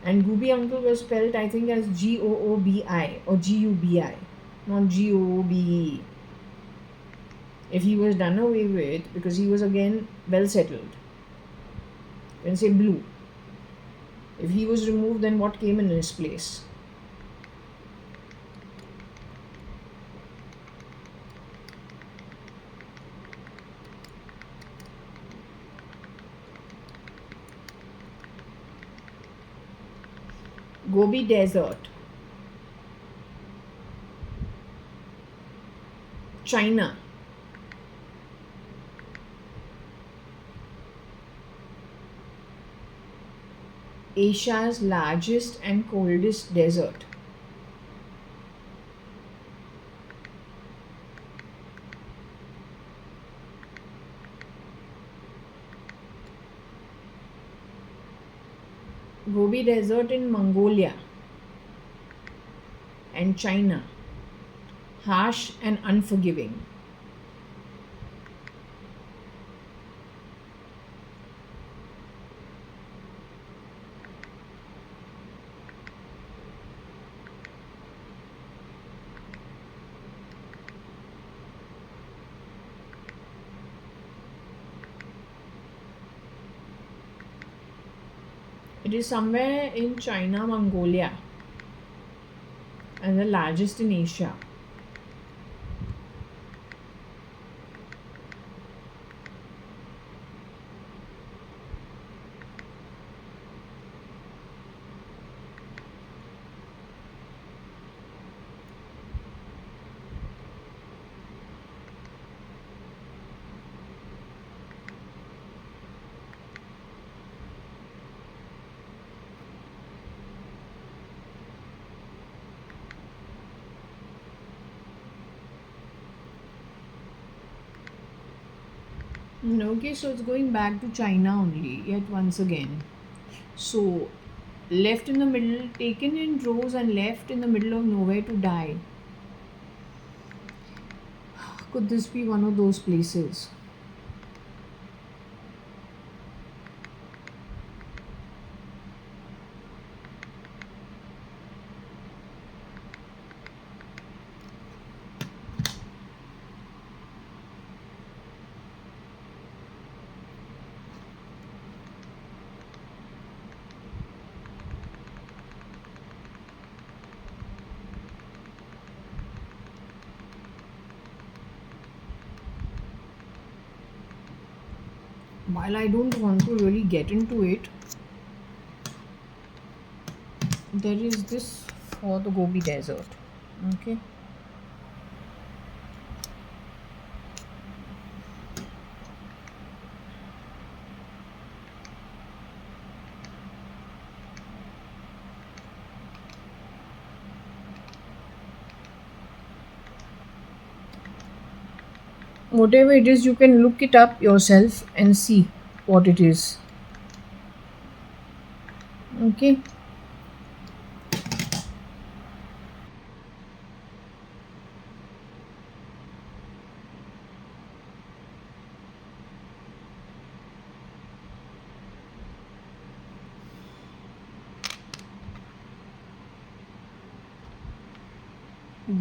And Gooby uncle was spelled, I think, as Goobi or Gubi, not Goobe. If he was done away with, because he was again well settled, then say blue. If he was removed, then what came in his place? Gobi Desert, China, Asia's largest and coldest desert. Gobi Desert in Mongolia and China, harsh and unforgiving. It is somewhere in China, Mongolia, and the largest in Asia. Okay, so it's going back to China only, yet once again. So, left in the middle, taken in droves and left in the middle of nowhere to die. Could this be one of those places? while I don't want to really get into it, there is this for the Gobi Desert. Okay. Whatever it is, you can look it up yourself and see what it is. Okay.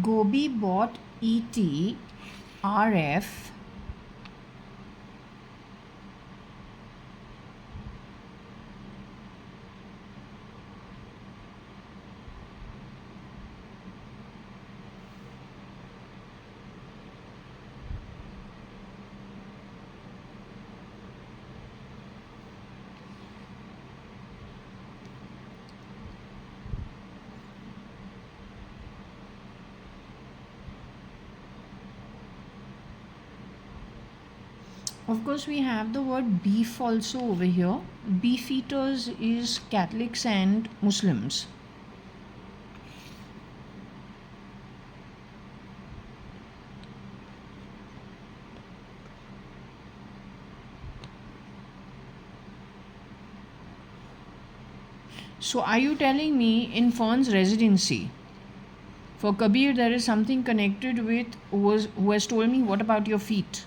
Gobi bought ETRF Of course, we have the word beef also over here. Beef eaters is Catholics and Muslims. So, are you telling me in Fern's residency, for Kabir, there is something connected with who has told me, what about your feet?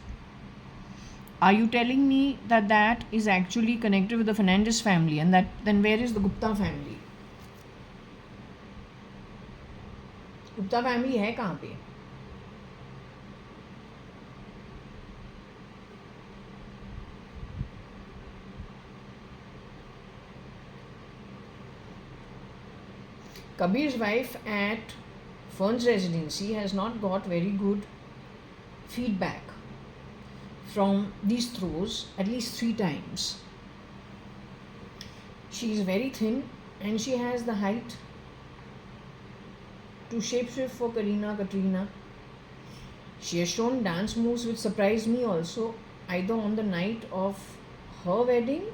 Are you telling me that that is actually connected with the Fernandez family, and that then where is the Gupta family? Gupta family है कहाँ पे? Kabir's wife at Fern's residency has not got very good feedback from these throws at least 3 times. She is very thin and she has the height to shapeshift for Katrina. She has shown dance moves which surprised me also, either on the night of her wedding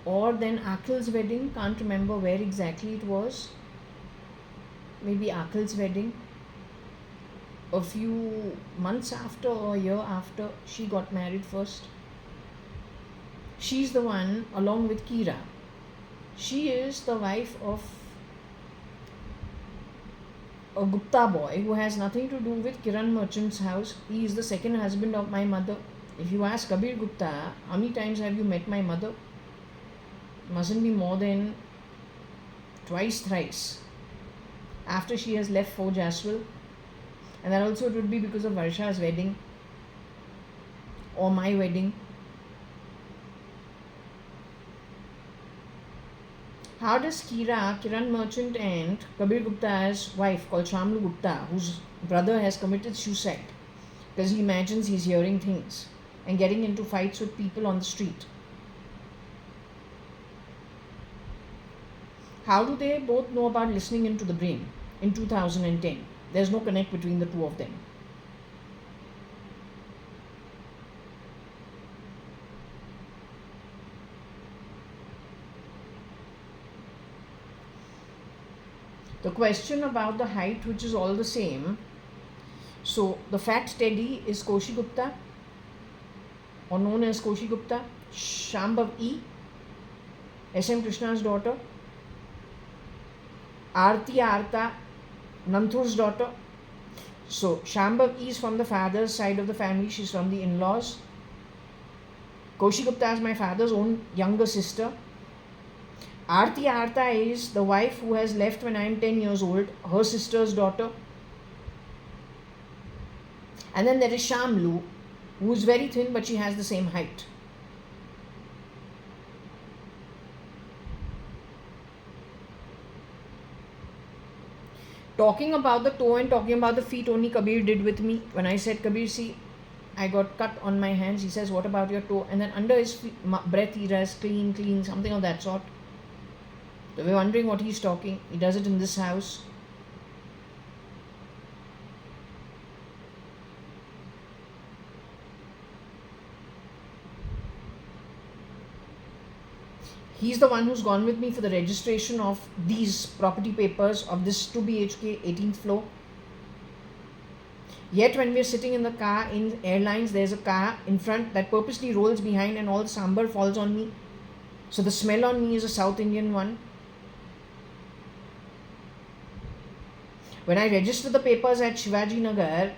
or then Akhil's wedding. Can't remember where exactly it was. Maybe Akhil's wedding. A few months after or a year after she got married first. She's the one along with Kira. She is the wife of a Gupta boy who has nothing to do with Kiran Merchant's house. He is the second husband of my mother. If you ask Kabir Gupta, how many times have you met my mother? Mustn't be more than twice, thrice. After she has left for Jaswal. And that also it would be because of Varsha's wedding or my wedding. How does Kiran Merchant and Kabir Gupta's wife called Shamlu Gupta, whose brother has committed suicide because he imagines he's hearing things and getting into fights with people on the street. How do they both know about listening into the brain in 2010? There's no connect between the two of them. The question about the height, which is all the same. So, the fat Teddy is Koshi Gupta, or known as Koshi Gupta, Shambhav E, S.M. Krishna's daughter, Arti Arta, Nanthur's daughter. So, Shambhav E is from the father's side of the family, she's from the in-laws. Koshi Gupta is my father's own younger sister. Arti Arta is the wife who has left when I am 10 years old, her sister's daughter. And then there is Shamlu, who is very thin but she has the same height. Talking about the toe and talking about the feet, only Kabir did with me. When I said, Kabir, see, I got cut on my hands. He says, what about your toe? And then under his breath he does clean, something of that sort. So we're wondering what he's talking. He does it in this house. He's the one who's gone with me for the registration of these property papers of this 2 BHK 18th floor. Yet when we're sitting in the car in airlines, there's a car in front that purposely rolls behind and all the sambar falls on me. So the smell on me is a South Indian one. When I register the papers at Shivaji Nagar,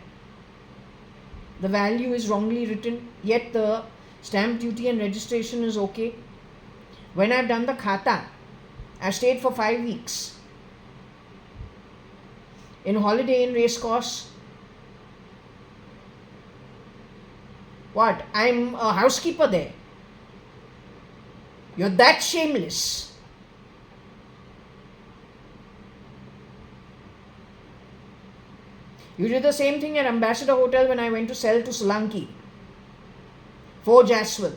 the value is wrongly written, yet the stamp duty and registration is okay. When I've done the khata, I've stayed for 5 weeks in Holiday Inn Racecourse. What? I'm a housekeeper there. You're that shameless. You did the same thing at Ambassador Hotel when I went to sell to Solanki. Forge as well.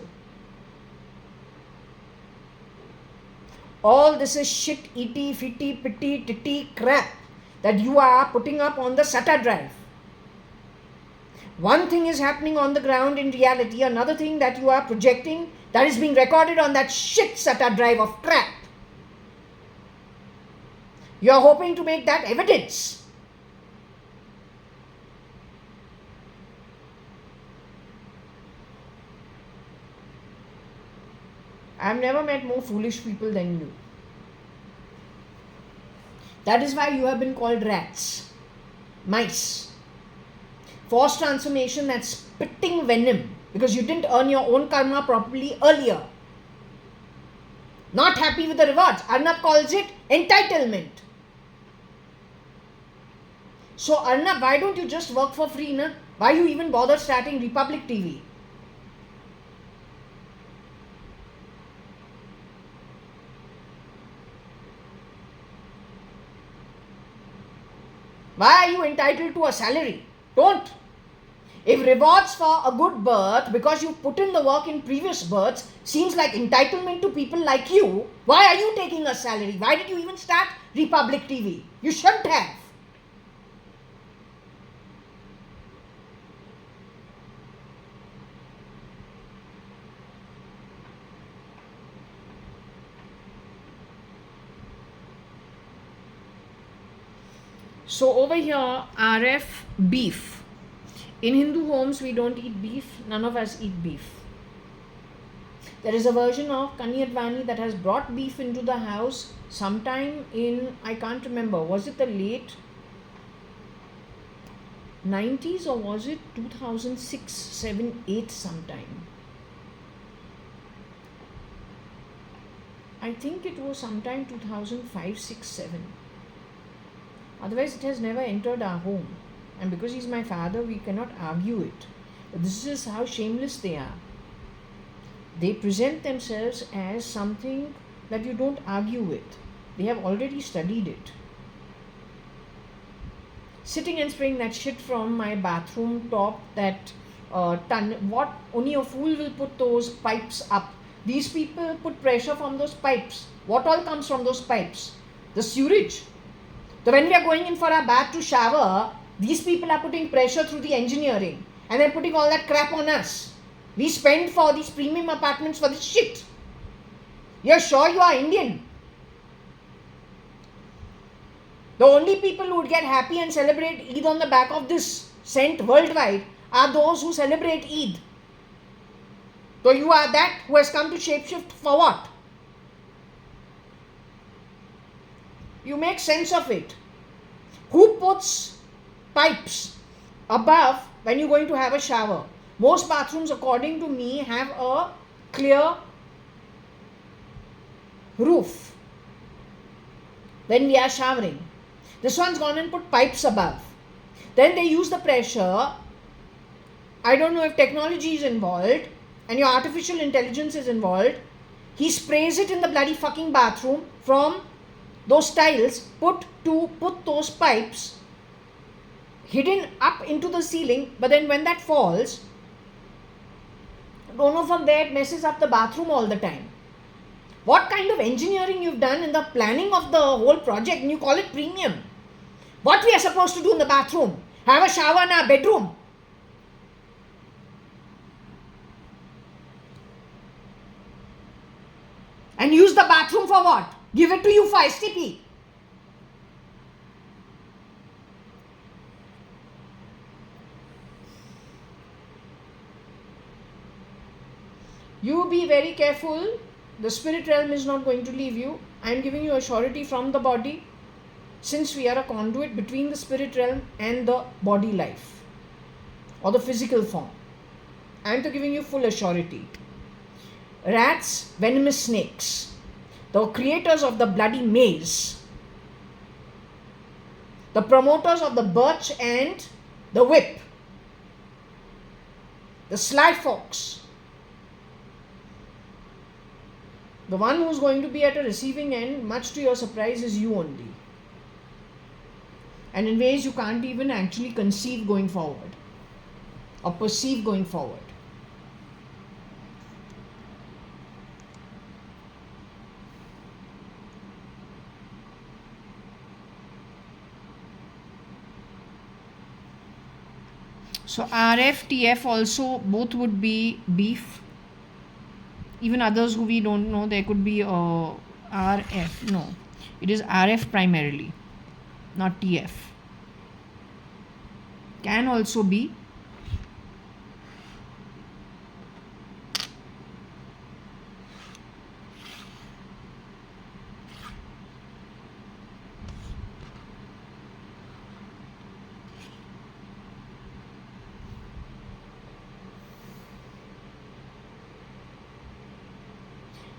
All this is shit, itty, fitty, pitty, titty crap that you are putting up on the SATA drive. One thing is happening on the ground in reality, another thing that you are projecting that is being recorded on that shit SATA drive of crap. You are hoping to make that evidence. I've never met more foolish people than you. That is why you have been called rats, mice. Forced transformation, that's spitting venom because you didn't earn your own karma properly earlier. Not happy with the rewards. Arnab calls it entitlement. So Arnab, why don't you just work for free, na? Why you even bother starting Republic TV? Why are you entitled to a salary? Don't. If rewards for a good birth because you put in the work in previous births seems like entitlement to people like you, why are you taking a salary? Why did you even start Republic TV? You shouldn't have. So over here, RF beef. In Hindu homes, we don't eat beef. None of us eat beef. There is a version of JAYA.ADVANI that has brought beef into the house sometime in, I can't remember, was it the late 90s or was it 2006, 7, 8 sometime? I think it was sometime 2005, 6, 7. Otherwise, it has never entered our home. And because he's my father, we cannot argue it. But this is how shameless they are. They present themselves as something that you don't argue with. They have already studied it. Sitting and spraying that shit from my bathroom top, that what, only a fool will put those pipes up. These people put pressure from those pipes. What all comes from those pipes? The sewage. So when we are going in for a bath to shower, these people are putting pressure through the engineering and they're putting all that crap on us. We spend for these premium apartments for this shit. You're sure you are Indian? The only people who would get happy and celebrate Eid on the back of this scent worldwide are those who celebrate Eid. So you are that who has come to shapeshift for what? You make sense of it. Who puts pipes above when you're going to have a shower? Most bathrooms, according to me, have a clear roof when we are showering. This one's gone and put pipes above. Then they use the pressure. I don't know if technology is involved and your artificial intelligence is involved. He sprays it in the bloody fucking bathroom from those tiles put those pipes hidden up into the ceiling, but then when that falls, Donor from there, it messes up the bathroom all the time. What kind of engineering you've done in the planning of the whole project, and you call it premium? What we are supposed to do in the bathroom? Have a shower in our bedroom. And use the bathroom for what? Give it to you for STP. You be very careful. The spirit realm is not going to leave you. I am giving you a surety from the body, since we are a conduit between the spirit realm and the body life or the physical form. I am giving you full surety. Rats, venomous snakes, the creators of the bloody maze, the promoters of the birch and the whip, the sly fox, the one who's going to be at a receiving end, much to your surprise, is you only. And in ways you can't even actually conceive going forward or perceive going forward. So RF, TF also both would be beef. Even others who we don't know, there could be RF. No, it is RF primarily, not TF. Can also be.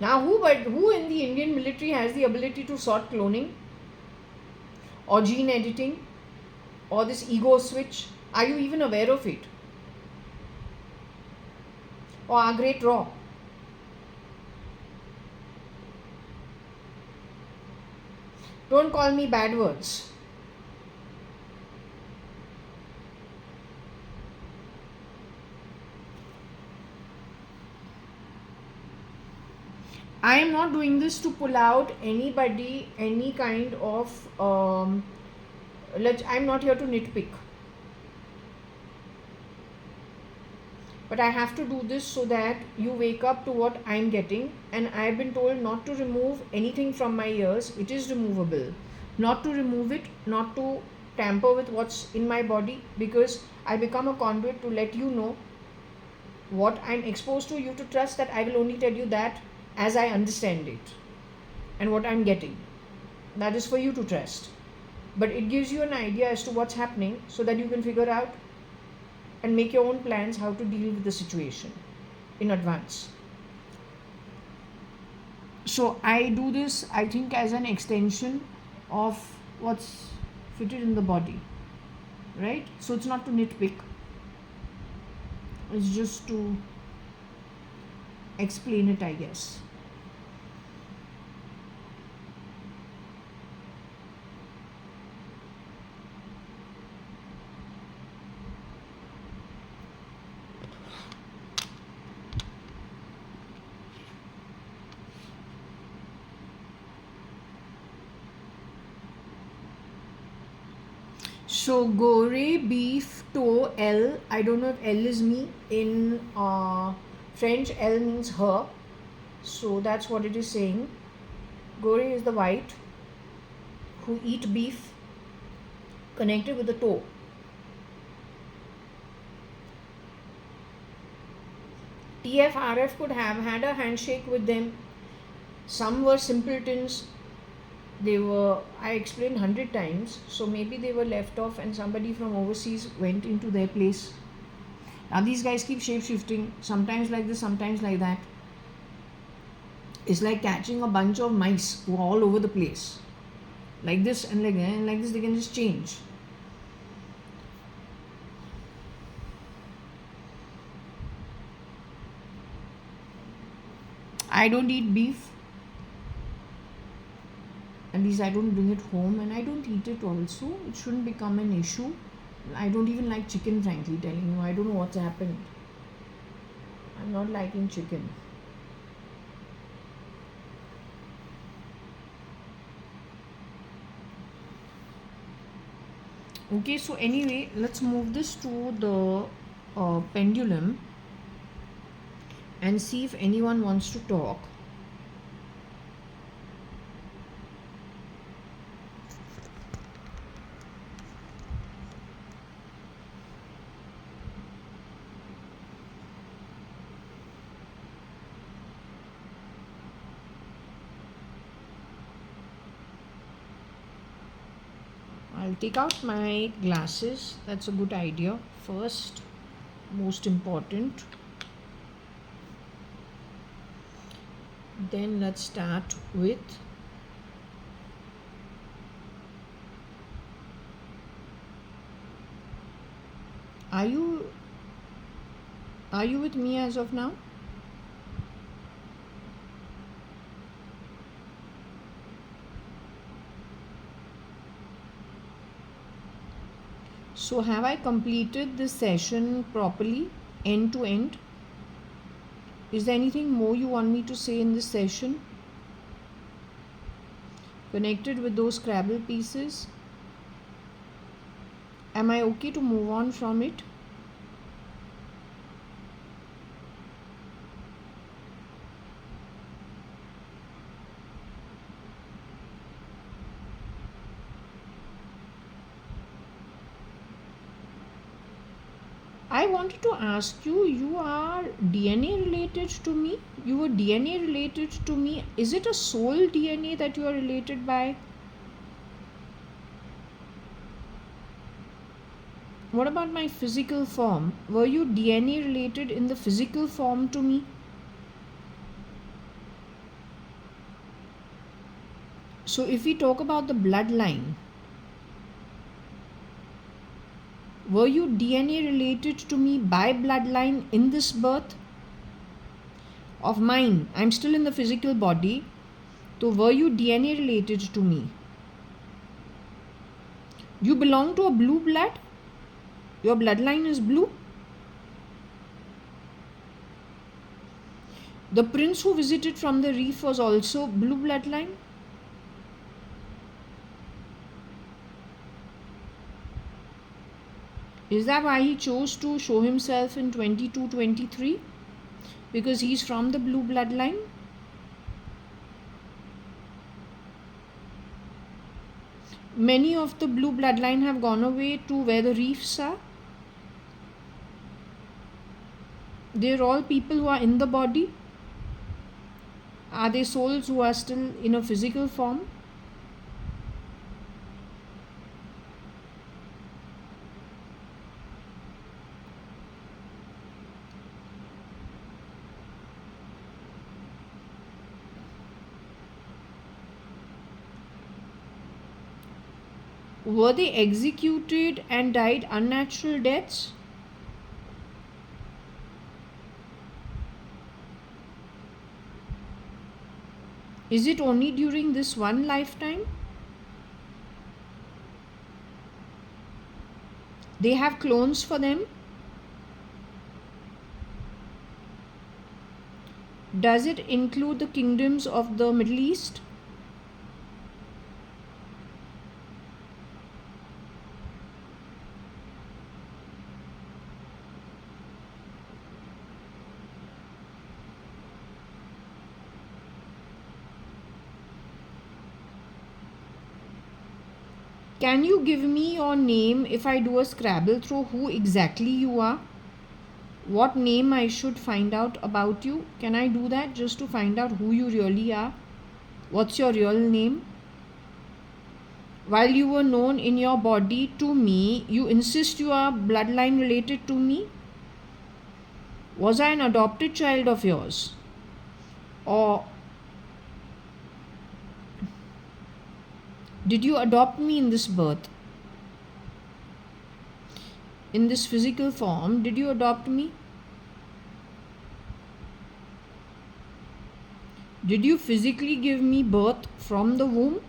Now, who in the Indian military has the ability to sort cloning or gene editing or this ego switch? Are you even aware of it? Or our great Raw? Don't call me bad words. I am not doing this to pull out anybody, any kind of, I'm not here to nitpick. But I have to do this so that you wake up to what I'm getting. And I've been told not to remove anything from my ears. It is removable. Not to remove it, not to tamper with what's in my body, because I become a conduit to let you know what I'm exposed to. You to trust that I will only tell you that as I understand it and what I'm getting. That is for you to trust. But it gives you an idea as to what's happening so that you can figure out and make your own plans how to deal with the situation in advance. So I do this, I think, as an extension of what's fitted in the body, right? So it's not to nitpick. It's just to explain it, I guess. So gore, beef, toe, L. I don't know if L is me. In French, L means her. So that's what it is saying. Gore is the white who eat beef connected with the toe. TF, RF could have had a handshake with them. Some were simpletons. I explained 100 times, so maybe they were left off and somebody from overseas went into their place. Now these guys keep shape-shifting, sometimes like this, sometimes like that. It's like catching a bunch of mice who are all over the place. Like this and like that, and like this they can just change. I don't eat beef. At least I don't bring it home, and I don't eat it also. It shouldn't become an issue. I don't even like chicken, frankly telling you. I don't know what's happened. I'm not liking chicken. Okay, so anyway, let's move this to the pendulum and see if anyone wants to talk. I'll take out my glasses. That's a good idea. First, most important. Then let's start with Are you with me as of now? So have I completed this session properly, end to end? Is there anything more you want me to say in this session? Connected with those Scrabble pieces? Am I okay to move on from it? I wanted to ask you, you are DNA related to me? You were DNA related to me. Is it a soul DNA that you are related by? What about my physical form? Were you DNA related in the physical form to me? So if we talk about the bloodline, were you DNA related to me by bloodline in this birth of mine? I'm still in the physical body. So were you DNA related to me? You belong to a blue blood? Your bloodline is blue? The prince who visited from the reef was also blue bloodline? Is that why he chose to show himself in 22-23? Because he's from the blue bloodline? Many of the blue bloodline have gone away to where the reefs are. They're all people who are in the body. Are they souls who are still in a physical form? Were they executed and died unnatural deaths? Is it only during this one lifetime? They have clones for them? Does it include the kingdoms of the Middle East? Can you give me your name if I do a Scrabble through who exactly you are? What name I should find out about you? Can I do that just to find out who you really are? What's your real name? While you were known in your body to me, you insist you are bloodline related to me? Was I an adopted child of yours? Or did you adopt me in this birth? In this physical form, did you adopt me? Did you physically give me birth from the womb?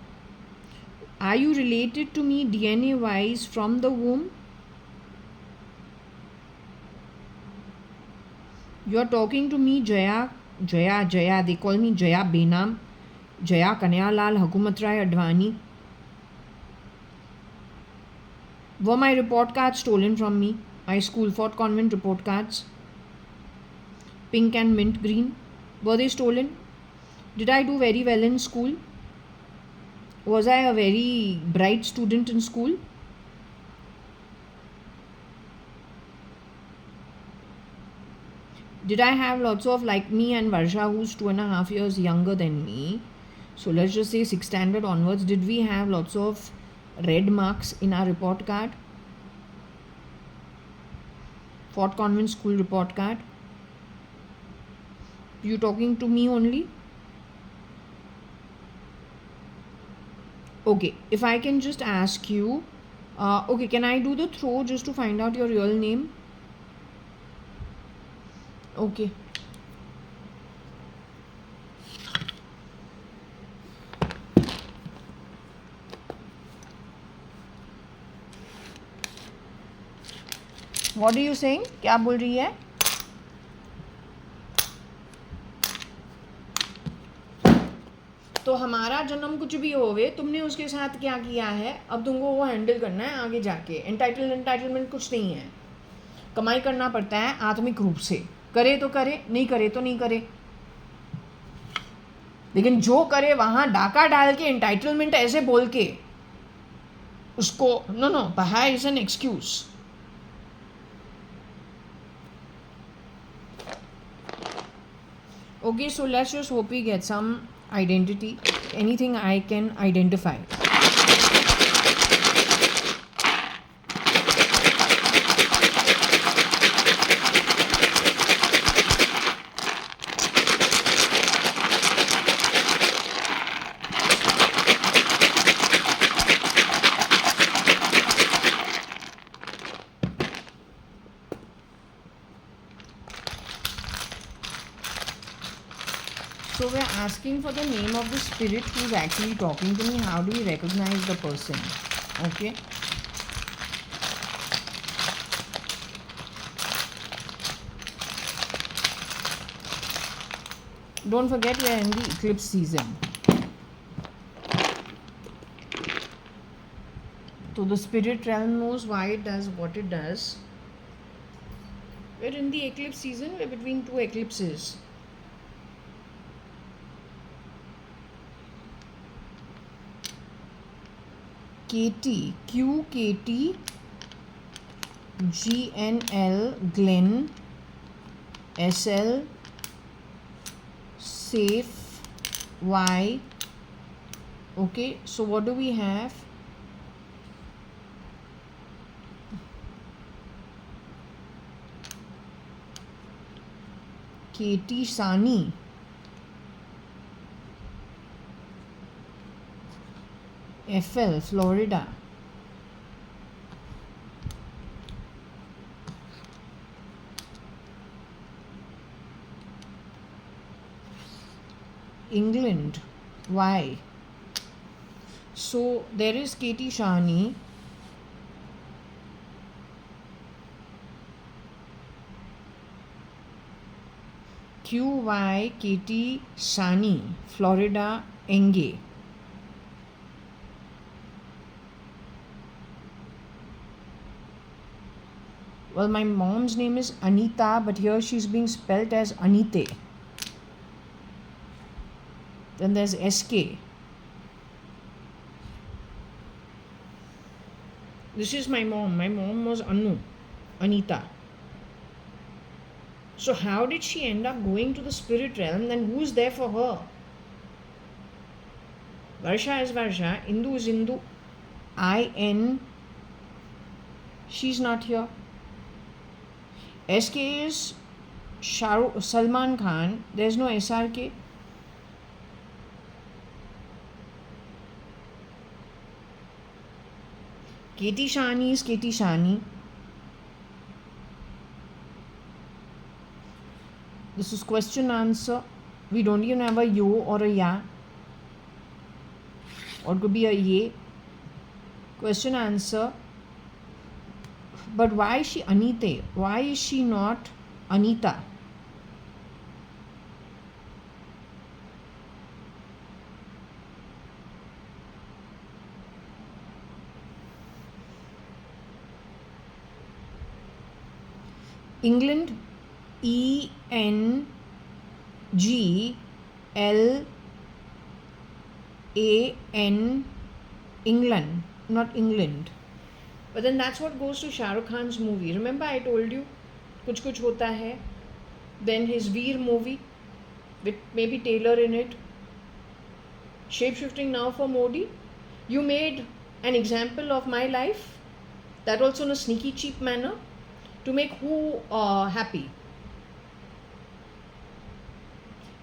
Are you related to me DNA wise from the womb? You are talking to me, Jaya. Jaya. They call me Jaya Benam. Jaya Kanyalal JAYA.ADVANI. Were my report cards stolen from me? My school Fort Convent report cards, pink and mint green, were they stolen? Did I do very well in school? Was I a very bright student in school? Did I have lots of, like me and Varsha, who's 2.5 years younger than me? So let's just say 6th standard onwards, did we have lots of red marks in our report card? Fort Convent school report card? You talking to me only? Okay, if I can just ask you, okay, can I do the throw just to find out your real name? Okay. What are you saying? क्या बोल रही है? तो हमारा जन्म कुछ भी होवे, तुमने उसके साथ क्या किया है, अब तुमको वो हैंडल करना है आगे जाके. एंटाइटलमेंट कुछ नहीं है. कमाई करना पड़ता है आत्मिक रूप से. करे तो करे, नहीं करे तो नहीं करे. लेकिन जो करे वहाँ डाका डाल के एंटाइटलमेंट ऐसे बोल के उसको नो पढ़ाई is an excuse. Okay, so let's just hope we get some identity, anything I can identify. So we are asking for the name of the spirit who is actually talking to me. How do we recognize the person? Okay. Don't forget we are in the eclipse season. So the spirit realm knows why it does what it does. We're in the eclipse season. We're between two eclipses. KT, QKT, GNL, Glen, SL, Safe, Y. Okay, so what do we have? KT Sani. FL, Florida. England, Y. So there is Katie Shani. QY Katie Shani, Florida, Enge. Well, my mom's name is Anita, but here she's being spelt as Anite. Then there's SK. This is my mom. My mom was Anu, Anita. So how did she end up going to the spirit realm? Then who's there for her? Varsha is Varsha, Indu is Indu, IN. She's not here. SK is Salman Khan. There's no SRK. Katie Shani is Katie Shani. This is question answer. We don't even have a yo or a ya. Or it could be a ye. Question answer. But why is she Anite? Why is she not Anita? England, ENGLAN, England, not England. But then that's what goes to Shah Rukh Khan's movie. Remember I told you, Kuch Kuch Hota Hai. Then his Veer movie with maybe Taylor in it. Shape-shifting now for Modi. You made an example of my life, that also in a sneaky, cheap manner, to make who happy?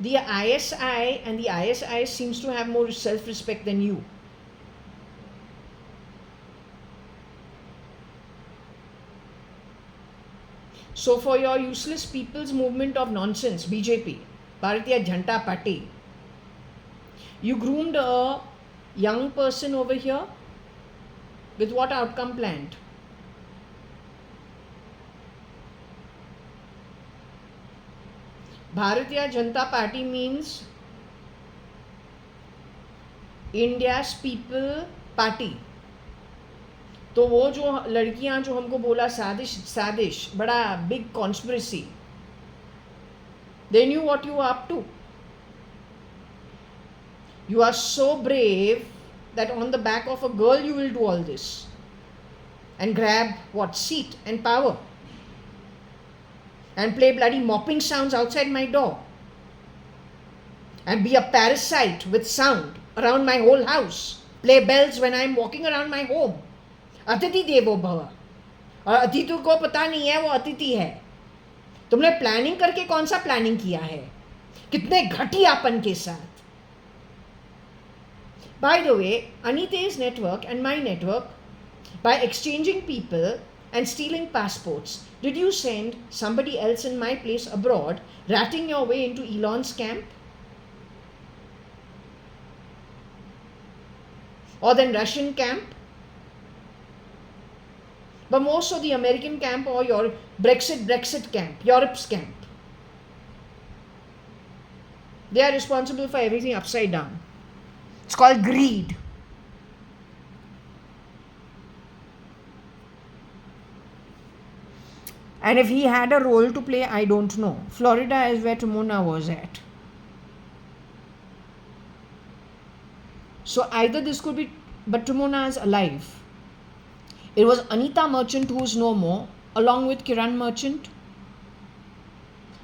The ISI, and the ISI seems to have more self-respect than you. So for your useless people's movement of nonsense, BJP, Bharatiya Janata Party, you groomed a young person over here with what outcome planned? Bharatiya Janata Party means India's People Party. तो वो जो लड़कियां जो हमको बोला साजिश बड़ा big conspiracy, they knew what you were up to. You are so brave that on the back of a girl you will do all this and grab what seat and power and play bloody mopping sounds outside my door and be a parasite with sound around my whole house, play bells when I am walking around my home. अतिथि देवो भव, और अतिथि को पता नहीं है वो अतिथि है. तुमने प्लानिंग करके कौन सा प्लानिंग किया है, कितने घटियापन के साथ. By the way, Anita's network and my network, by exchanging people and stealing passports, did you send somebody else in my place abroad ratting your way into Elon's camp? Or then Russian camp? But most of the American camp or your Brexit camp, Europe's camp. They are responsible for everything upside down. It's called greed. And if he had a role to play, I don't know. Florida is where Timona was at. So either this could be, but Timona is alive. It was Anita Merchant who is no more, along with Kiran Merchant.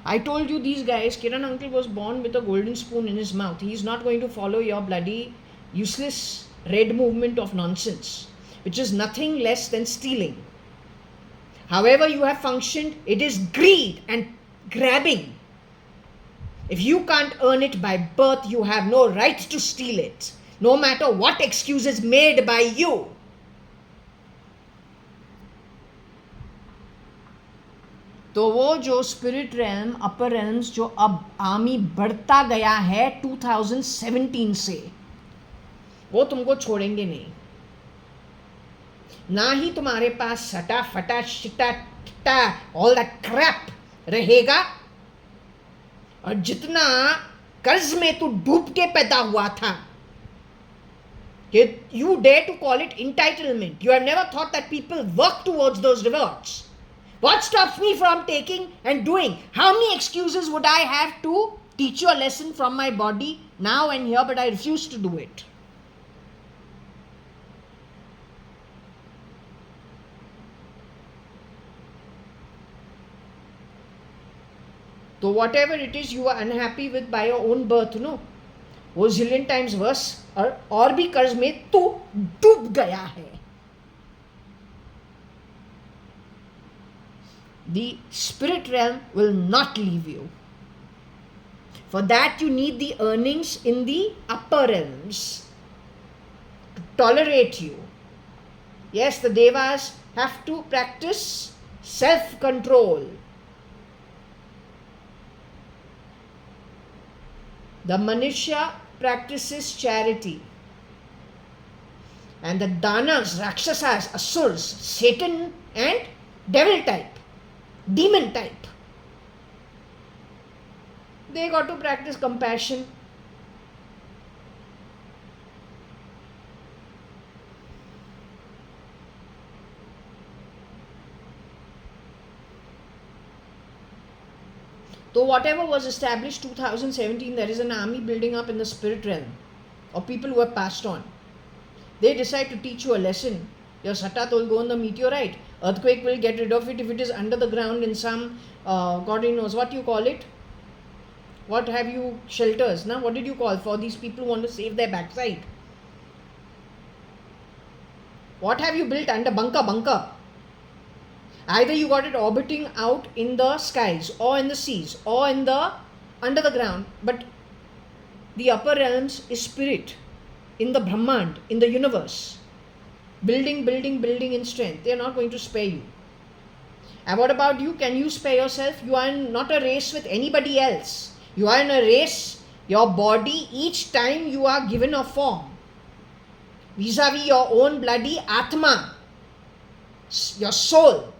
I told you these guys, Kiran uncle was born with a golden spoon in his mouth. He is not going to follow your bloody useless red movement of nonsense, which is nothing less than stealing. However you have functioned, it is greed and grabbing. If you can't earn it by birth, you have no right to steal it, no matter what excuse is made by you. तो वो जो spirit realm, अपर realms जो अब army बढ़ता गया है 2017 से, वो तुमको छोड़ेंगे नहीं. ना ही तुम्हारे पास सटा फटा शिटा टिटा ऑल दैट क्रैप रहेगा. और जितना कर्ज में तू डूब के पैदा हुआ था, you dare to call it entitlement. You have never thought that people work towards those rewards. What stops me from taking and doing? How many excuses would I have to teach you a lesson from my body now and here, but I refuse to do it? So whatever it is you are unhappy with by your own birth, no, वो zillion times worse. और भी कर्ज में तू डूब गया है. The spirit realm will not leave you. For that you need the earnings in the upper realms to tolerate you. Yes, the devas have to practice self-control. The Manushya practices charity. And the Danas, Rakshasas, Asuras, Satan and devil type, demon type, they got to practice compassion. So whatever was established 2017, there is an army building up in the spirit realm of people who have passed on. They decide to teach you a lesson. Your satat will go on the meteorite. Earthquake will get rid of it if it is under the ground in some, God knows what you call it. What have you, shelters? Now, what did you call for these people who want to save their backside? What have you built under bunker? Either you got it orbiting out in the skies or in the seas or in the under the ground, but the upper realms is spirit, in the Brahmand, in the universe. Building in strength. They are not going to spare you. And what about you? Can you spare yourself? You are in not a race with anybody else. You are in a race, your body, each time you are given a form. Vis-a-vis your own bloody Atma, your soul.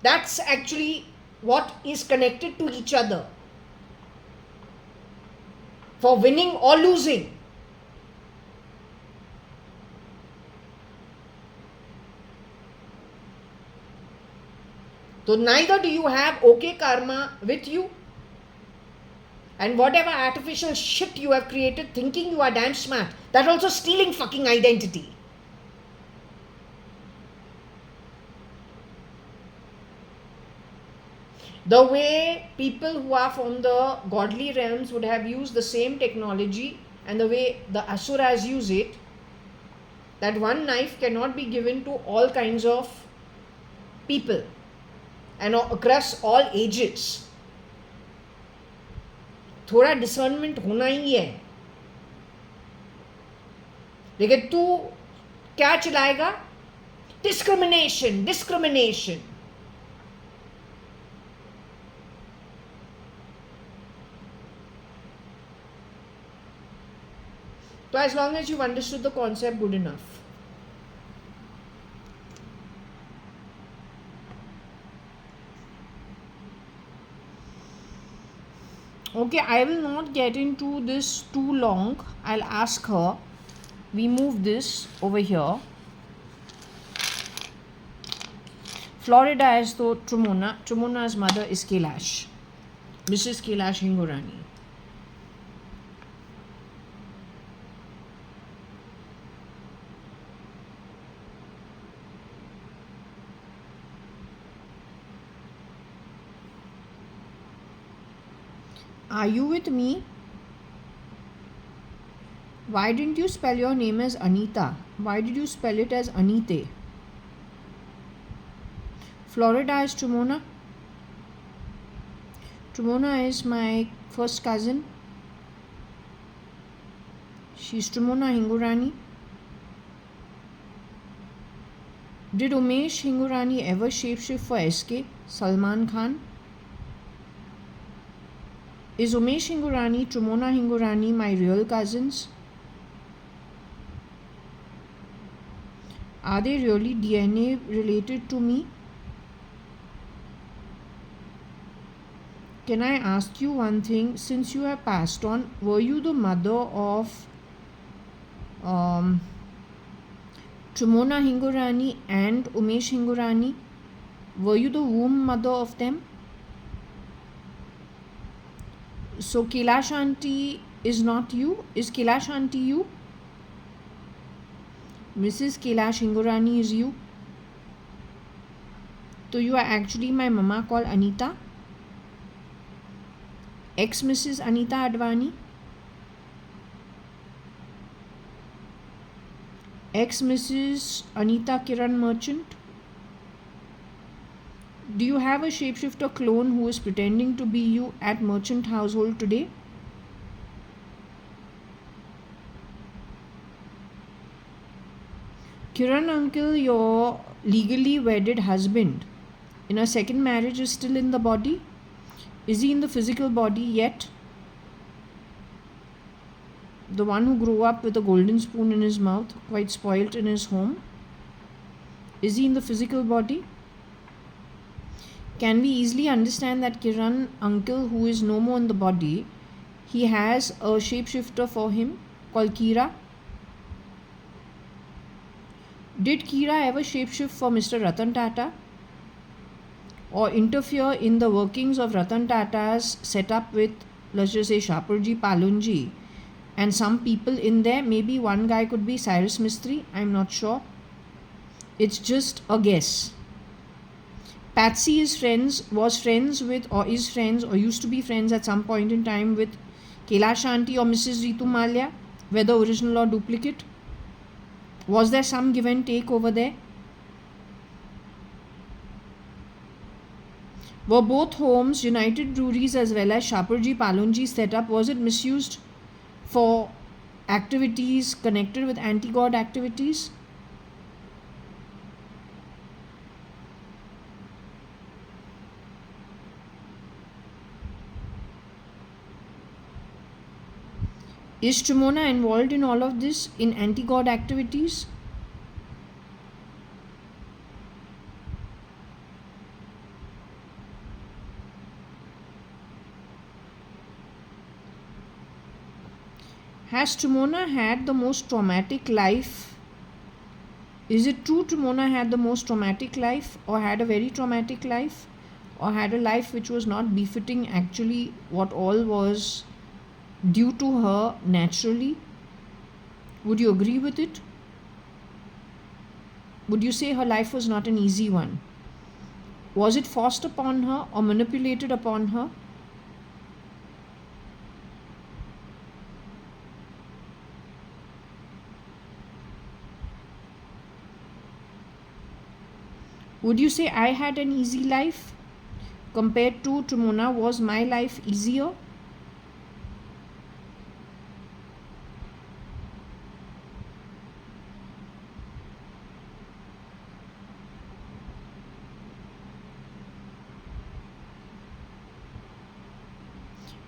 That's actually what is connected to each other. For winning or losing. So neither do you have okay karma with you, and whatever artificial shit you have created thinking you are damn smart, that also stealing fucking identity. The way people who are from the godly realms would have used the same technology and the way the asuras use it, that one knife cannot be given to all kinds of people and across all ages. थोड़ा discernment होना ही है. लेकिन तू क्या चलाएगा? Discrimination. So as long as you've understood the concept, good enough. Okay, I will not get into this too long. I'll ask her. We move this over here. Florida is though Trumona. Trumona's mother is Kailash. Mrs. Kailash Hingorani. Are you with me? Why didn't you spell your name as Anita? Why did you spell it as Anite? Florida is Trumona. Trumona is my first cousin. She's Trumona Hingorani. Did Umesh Hingorani ever shapeshift for SK? Salman Khan? Is Umesh Hingorani, Trumona Hingorani my real cousins? Are they really DNA related to me? Can I ask you one thing? Since you have passed on, were you the mother of Trumona Hingorani and Umesh Hingorani? Were you the womb mother of them? So Kailash auntie is not you? Is Kailash auntie you? Mrs. Kailash Hingorani is you? So you are actually my mama called Anita? Ex-Mrs. Anita Advani? Ex-Mrs. Anita Kiran Merchant? Do you have a shapeshifter clone who is pretending to be you at Merchant household today? Kiran uncle, your legally wedded husband in a second marriage is still in the body? Is he in the physical body yet? The one who grew up with a golden spoon in his mouth, quite spoilt in his home? Is he in the physical body? Can we easily understand that Kiran uncle, who is no more in the body, he has a shapeshifter for him called Kira? Did Kira ever shapeshift for Mr. Ratan Tata? or interfere in the workings of Ratan Tata's setup with, let's just say, Shapoorji Palunji and some people in there. Maybe one guy could be Cyrus Mistry, I'm not sure. It's just a guess. Patsy was friends with, or is friends, or used to be friends at some point in time with Kailash Aunty or Mrs. Ritu Malia, whether original or duplicate. Was there some give and take over there? Were both homes United Breweries as well as Shapoorji Palunji's setup, was it misused for activities connected with anti-God activities? Is Tremona involved in all of this, in anti-God activities? Has Tremona had the most traumatic life? Is it true Tremona had the most traumatic life, or had a very traumatic life, or had a life which was not befitting actually what all was due to her naturally? Would you agree with it? Would you say her life was not an easy one? Was it forced upon her or manipulated upon her? Would you say I had an easy life compared to Tremona? Was my life easier?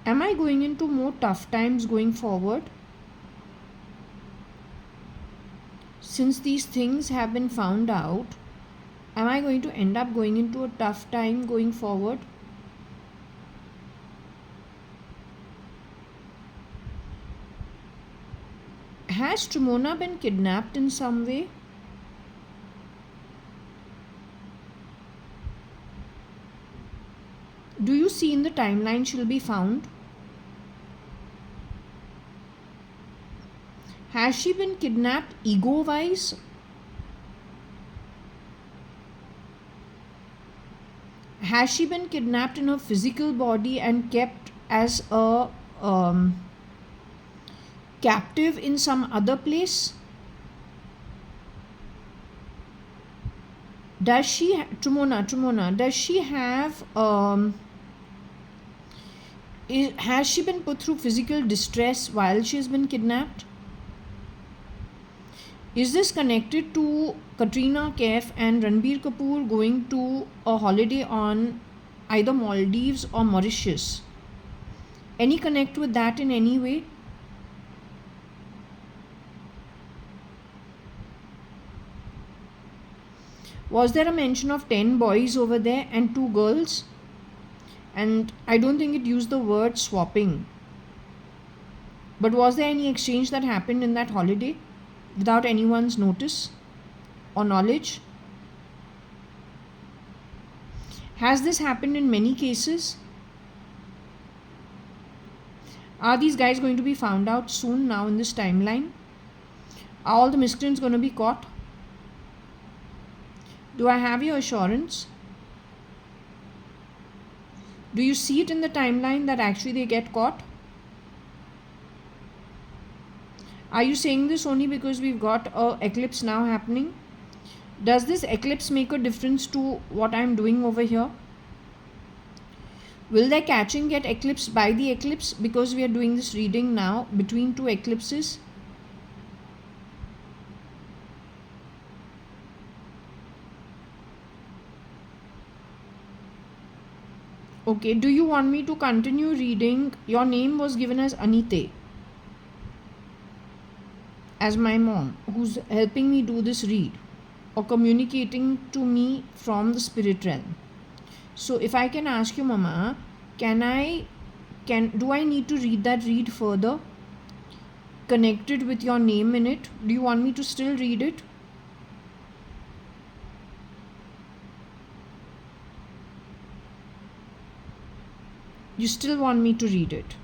Am I going into more tough times going forward? Since these things have been found out, am I going to end up going into a tough time going forward? Has Tremona been kidnapped in some way? Do you see in the timeline she'll be found? Has she been kidnapped ego-wise? Has she been kidnapped in her physical body and kept as a captive in some other place? Does she, Tremona, does she have, has she been put through physical distress while she has been kidnapped? Is this connected to Katrina Kaif and Ranbir Kapoor going to a holiday on either Maldives or Mauritius? Any connect with that in any way? Was there a mention of 10 boys over there and 2 girls? And I don't think it used the word swapping. But was there any exchange that happened in that holiday without anyone's notice or knowledge? Has this happened in many cases? Are these guys going to be found out soon now in this timeline? Are all the miscreants going to be caught? Do I have your assurance? Do you see it in the timeline that actually they get caught? Are you saying this only because we've got an eclipse now happening? Does this eclipse make a difference to what I'm doing over here? Will their catching get eclipsed by the eclipse because we are doing this reading now between 2 eclipses? Okay, do you want me to continue reading? Your name was given as Anite, as my mom, who's helping me do this read or communicating to me from the spirit realm. So if I can ask you, Mama, do I need to read that read further connected with your name in it? Do you want me to still read it? You still want me to read it?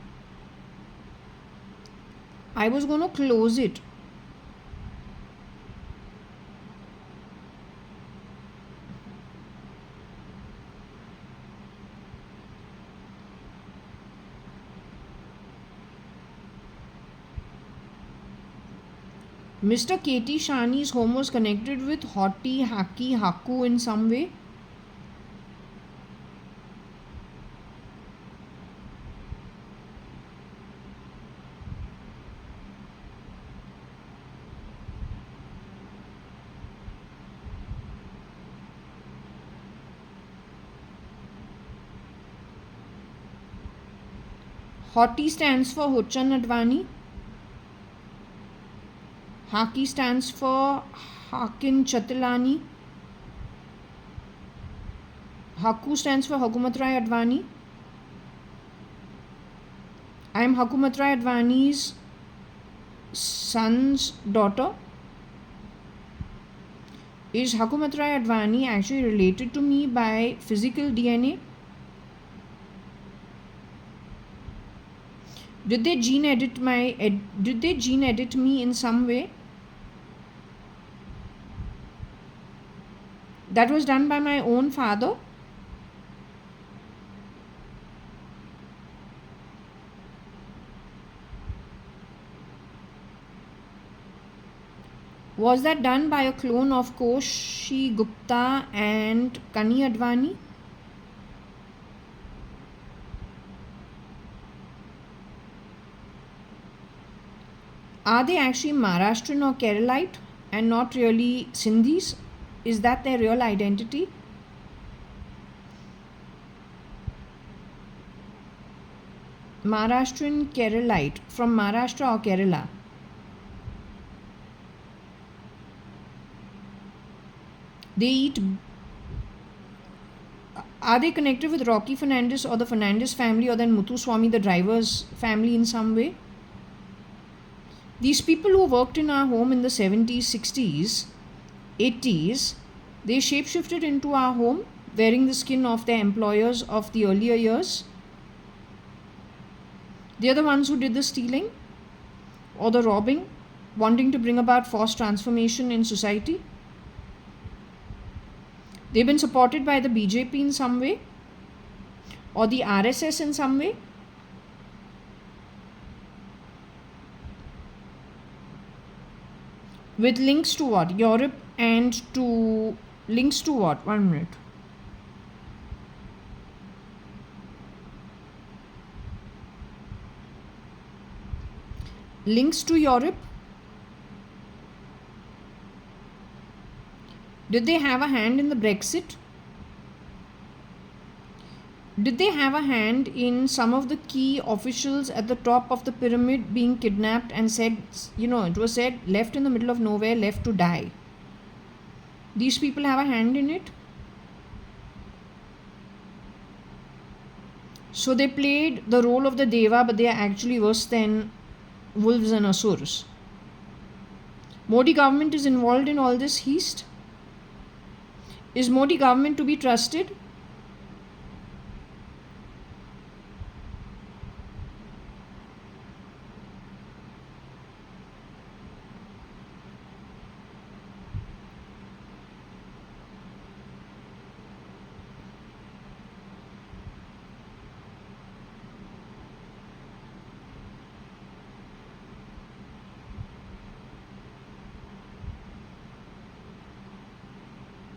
I was going to close it. Mr. K.T. Shani's home was connected with Hoti, Haki, Haku in some way. Hoti stands for Hochan Advani. Haki stands for Hakin Chatilani. Haku stands for Hukumat Rai Advani. I am Hukumat Rai Advani's son's daughter. Is Hukumat Rai Advani actually related to me by physical DNA? Did they gene edit me in some way? That was done by my own father. Was that done by a clone of Koshi Gupta and Kani Advani? Are they actually Maharashtrian or Keralite and not really Sindhis? Is that their real identity? Maharashtrian Keralite from Maharashtra or Kerala? They eat. Are they connected with Rocky Fernandez or the Fernandez family or then Muthuswamy, the driver's family, in some way? These people who worked in our home in the 70s, 60s, 80s, they shapeshifted into our home wearing the skin of their employers of the earlier years. They're the ones who did the stealing or the robbing, wanting to bring about forced transformation in society. They've been supported by the BJP in some way or the RSS in some way. With links to what? Europe and to links to what? 1 minute. Links to Europe. Did they have a hand in the Brexit? Did they have a hand in some of the key officials at the top of the pyramid being kidnapped and said, it was said, left in the middle of nowhere, left to die? These people have a hand in it. So they played the role of the Deva, but they are actually worse than wolves and asurs. Modi government is involved in all this heist. Is Modi government to be trusted?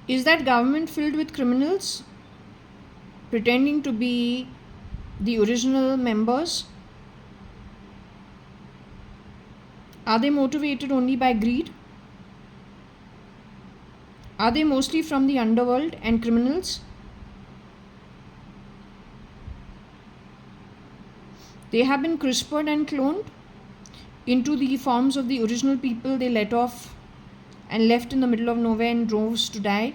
Is that government filled with criminals pretending to be the original members? Are they motivated only by greed? Are they mostly from the underworld and criminals? They have been CRISPRed and cloned into the forms of the original people they let off and left in the middle of nowhere in droves to die.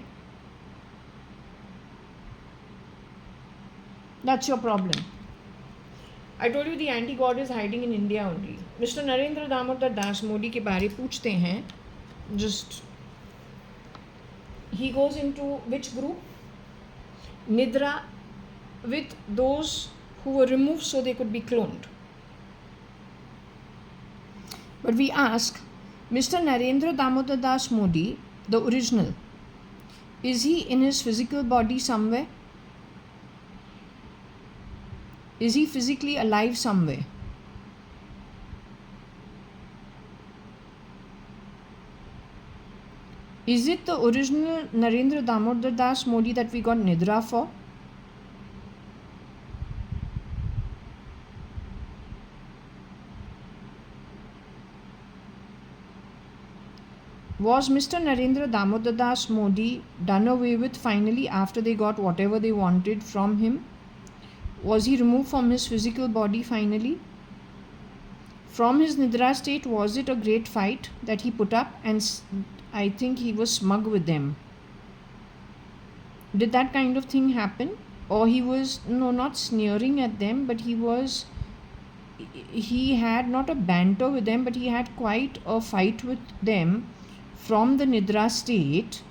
That's your problem. I told you the anti-god is hiding in India only. Mr. Narendra Damodar Das Modi के बारे पूछते हैं. Just he goes into which group? Nidra with those who were removed so they could be cloned. But we ask, Mr. Narendra Damodar Das Modi, the original, is he in his physical body somewhere? Is he physically alive somewhere? Is it the original Narendra Damodar Das Modi that we got Nidra for? Was Mr. Narendra Damodar Das Modi done away with finally after they got whatever they wanted from him? Was he removed from his physical body finally? From his Nidra state, was it a great fight that he put up, and I think he was smug with them? Did that kind of thing happen? Or he was, no, not sneering at them, but he had not a banter with them, but he had quite a fight with them from the Nidra state.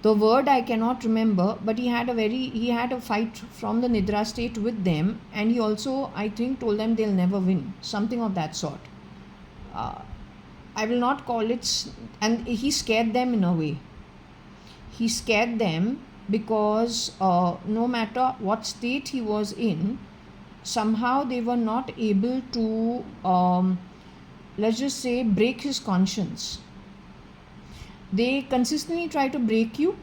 The word I cannot remember, but he had a fight from the Nidra state with them, and he also, I think, told them they'll never win, something of that sort. I will not call it, and he scared them in a way. He scared them because no matter what state he was in, somehow they were not able to, let's just say, break his conscience. They consistently try to break you.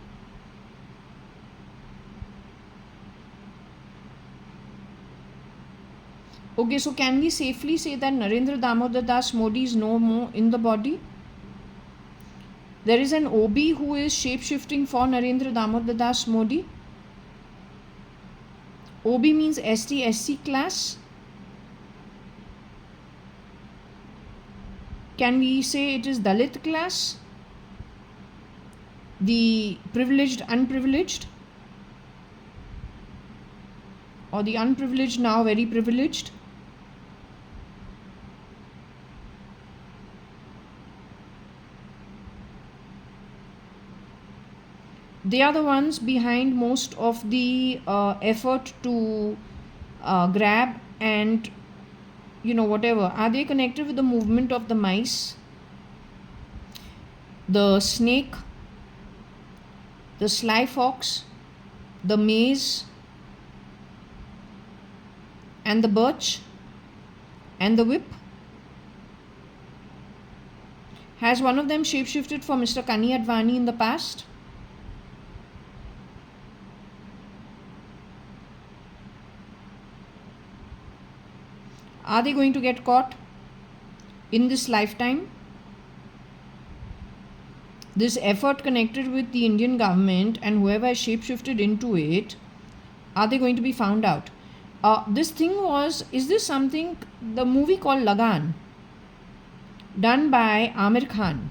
Okay, so can we safely say that Narendra Damodar Das Modi is no more in the body? There is an OB who is shape-shifting for Narendra Damodar Das Modi. OB means ST-SC class. Can we say it is Dalit class? The privileged, unprivileged? Or the unprivileged now very privileged? They are the ones behind most of the effort to grab and, whatever. Are they connected with the movement of the mice, the snake, the sly fox, the maze, and the birch, and the whip? Has one of them shapeshifted for Mr. JAYA.ADVANI in the past? Are they going to get caught in this lifetime? This effort connected with the Indian government and whoever has shapeshifted into it, are they going to be found out? This thing was, is this something, the movie called Lagan, done by Amir Khan.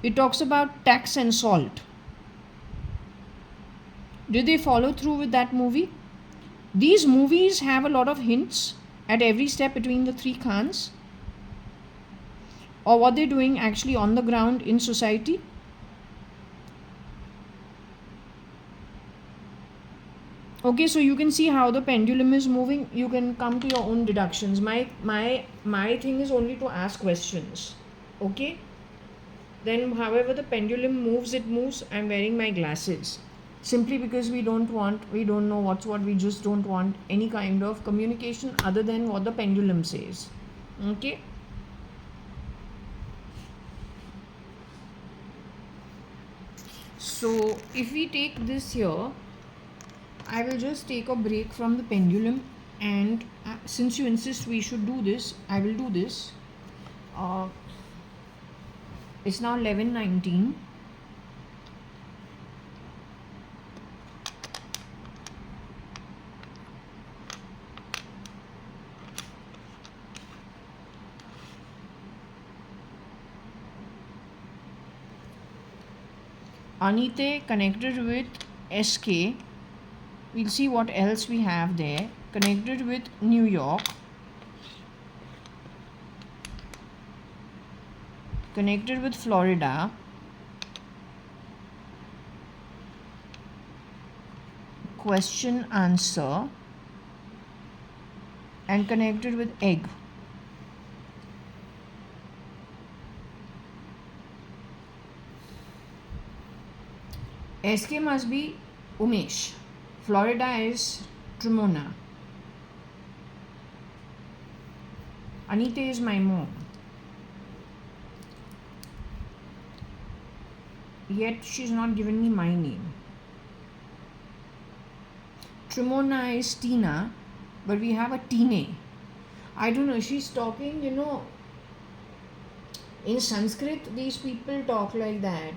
It talks about tax and salt. Did they follow through with that movie? These movies have a lot of hints at every step between the three Khans, or what they're doing actually on the ground in society. Okay, so you can see how the pendulum is moving. You can come to your own deductions. My thing is only to ask questions. Okay? Then however the pendulum moves, it moves. I'm wearing my glasses. Simply because we don't know what's what, we just don't want any kind of communication other than what the pendulum says. Okay? So if we take this here, I will just take a break from the pendulum, and since you insist we should do this, I will do this. It's now 11:19. Anite connected with SK. We'll see what else we have there. Connected with New York. Connected with Florida. question answer and connected with egg. SK must be Umesh. Florida is Trimona. Anita is my mom. Yet she's not given me my name. Trimona is Tina, but we have a Tine. I don't know, she's talking, in Sanskrit, these people talk like that.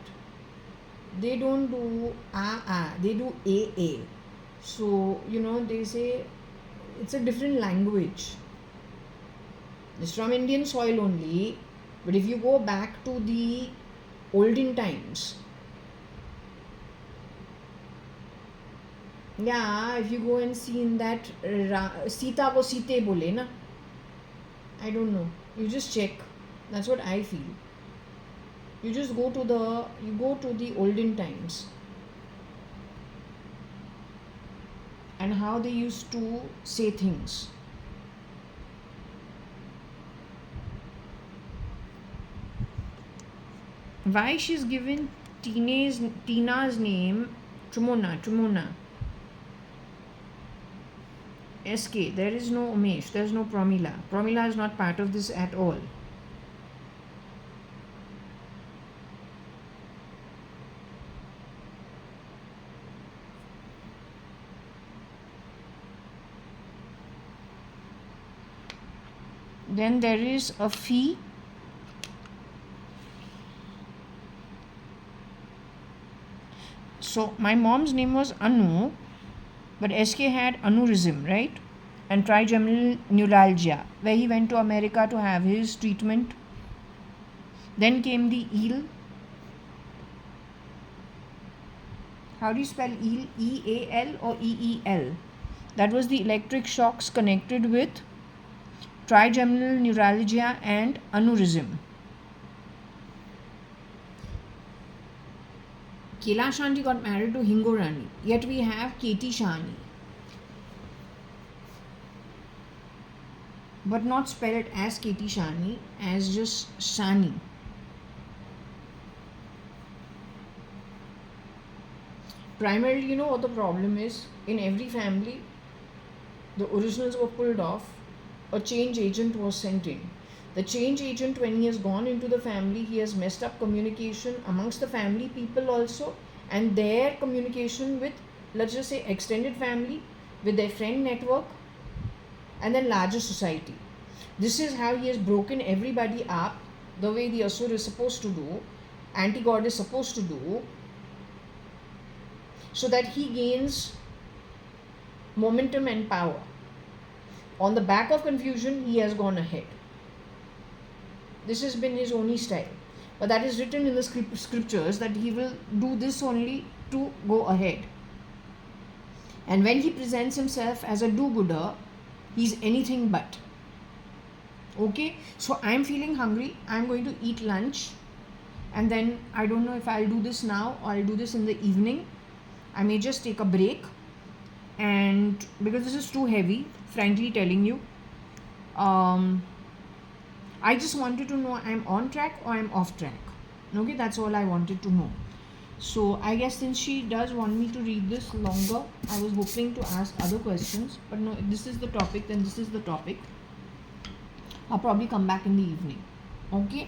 They don't do they do a. So, they say it's a different language. It's from Indian soil only, but if you go back to the olden times, if you go and see in that Sita wo Site bole na, I don't know. You just check. That's what I feel. You just go to the olden times and how they used to say things. Why she's given Tina's name Trimona. SK, there is no Umesh, there is no Pramila. Pramila is not part of this at all. Then there is a fee. So my mom's name was Anu, but SK had aneurysm, right? And trigeminal neuralgia, where he went to America to have his treatment. Then came the eel. How do you spell eel? E-A-L or E-E-L? That was the electric shocks connected with trigeminal neuralgia and aneurysm. Kela Shanti got married to Hingorani, yet we have Katie Shani, but not spelled as Katie Shani, as just Shani. Primarily, what the problem is? In every family, the originals were pulled off, a change agent was sent in. The change agent, when he has gone into the family, he has messed up communication amongst the family people also, and their communication with, let's just say, extended family, with their friend network, and then larger society. This is how he has broken everybody up, the way the Asur is supposed to do, anti-god is supposed to do, so that he gains momentum and power. On the back of confusion, he has gone ahead. This has been his only style. But that is written in the scriptures that he will do this only to go ahead. And when he presents himself as a do-gooder, he's anything but. Okay? So I'm feeling hungry. I'm going to eat lunch. And then I don't know if I'll do this now or I'll do this in the evening. I may just take a break. And because this is too heavy, frankly telling you, I just wanted to know I'm on track or I'm off track. Okay, that's all I wanted to know. So I guess since she does want me to read this longer, I was hoping to ask other questions. But no, if this is the topic, then this is the topic. I'll probably come back in the evening. Okay.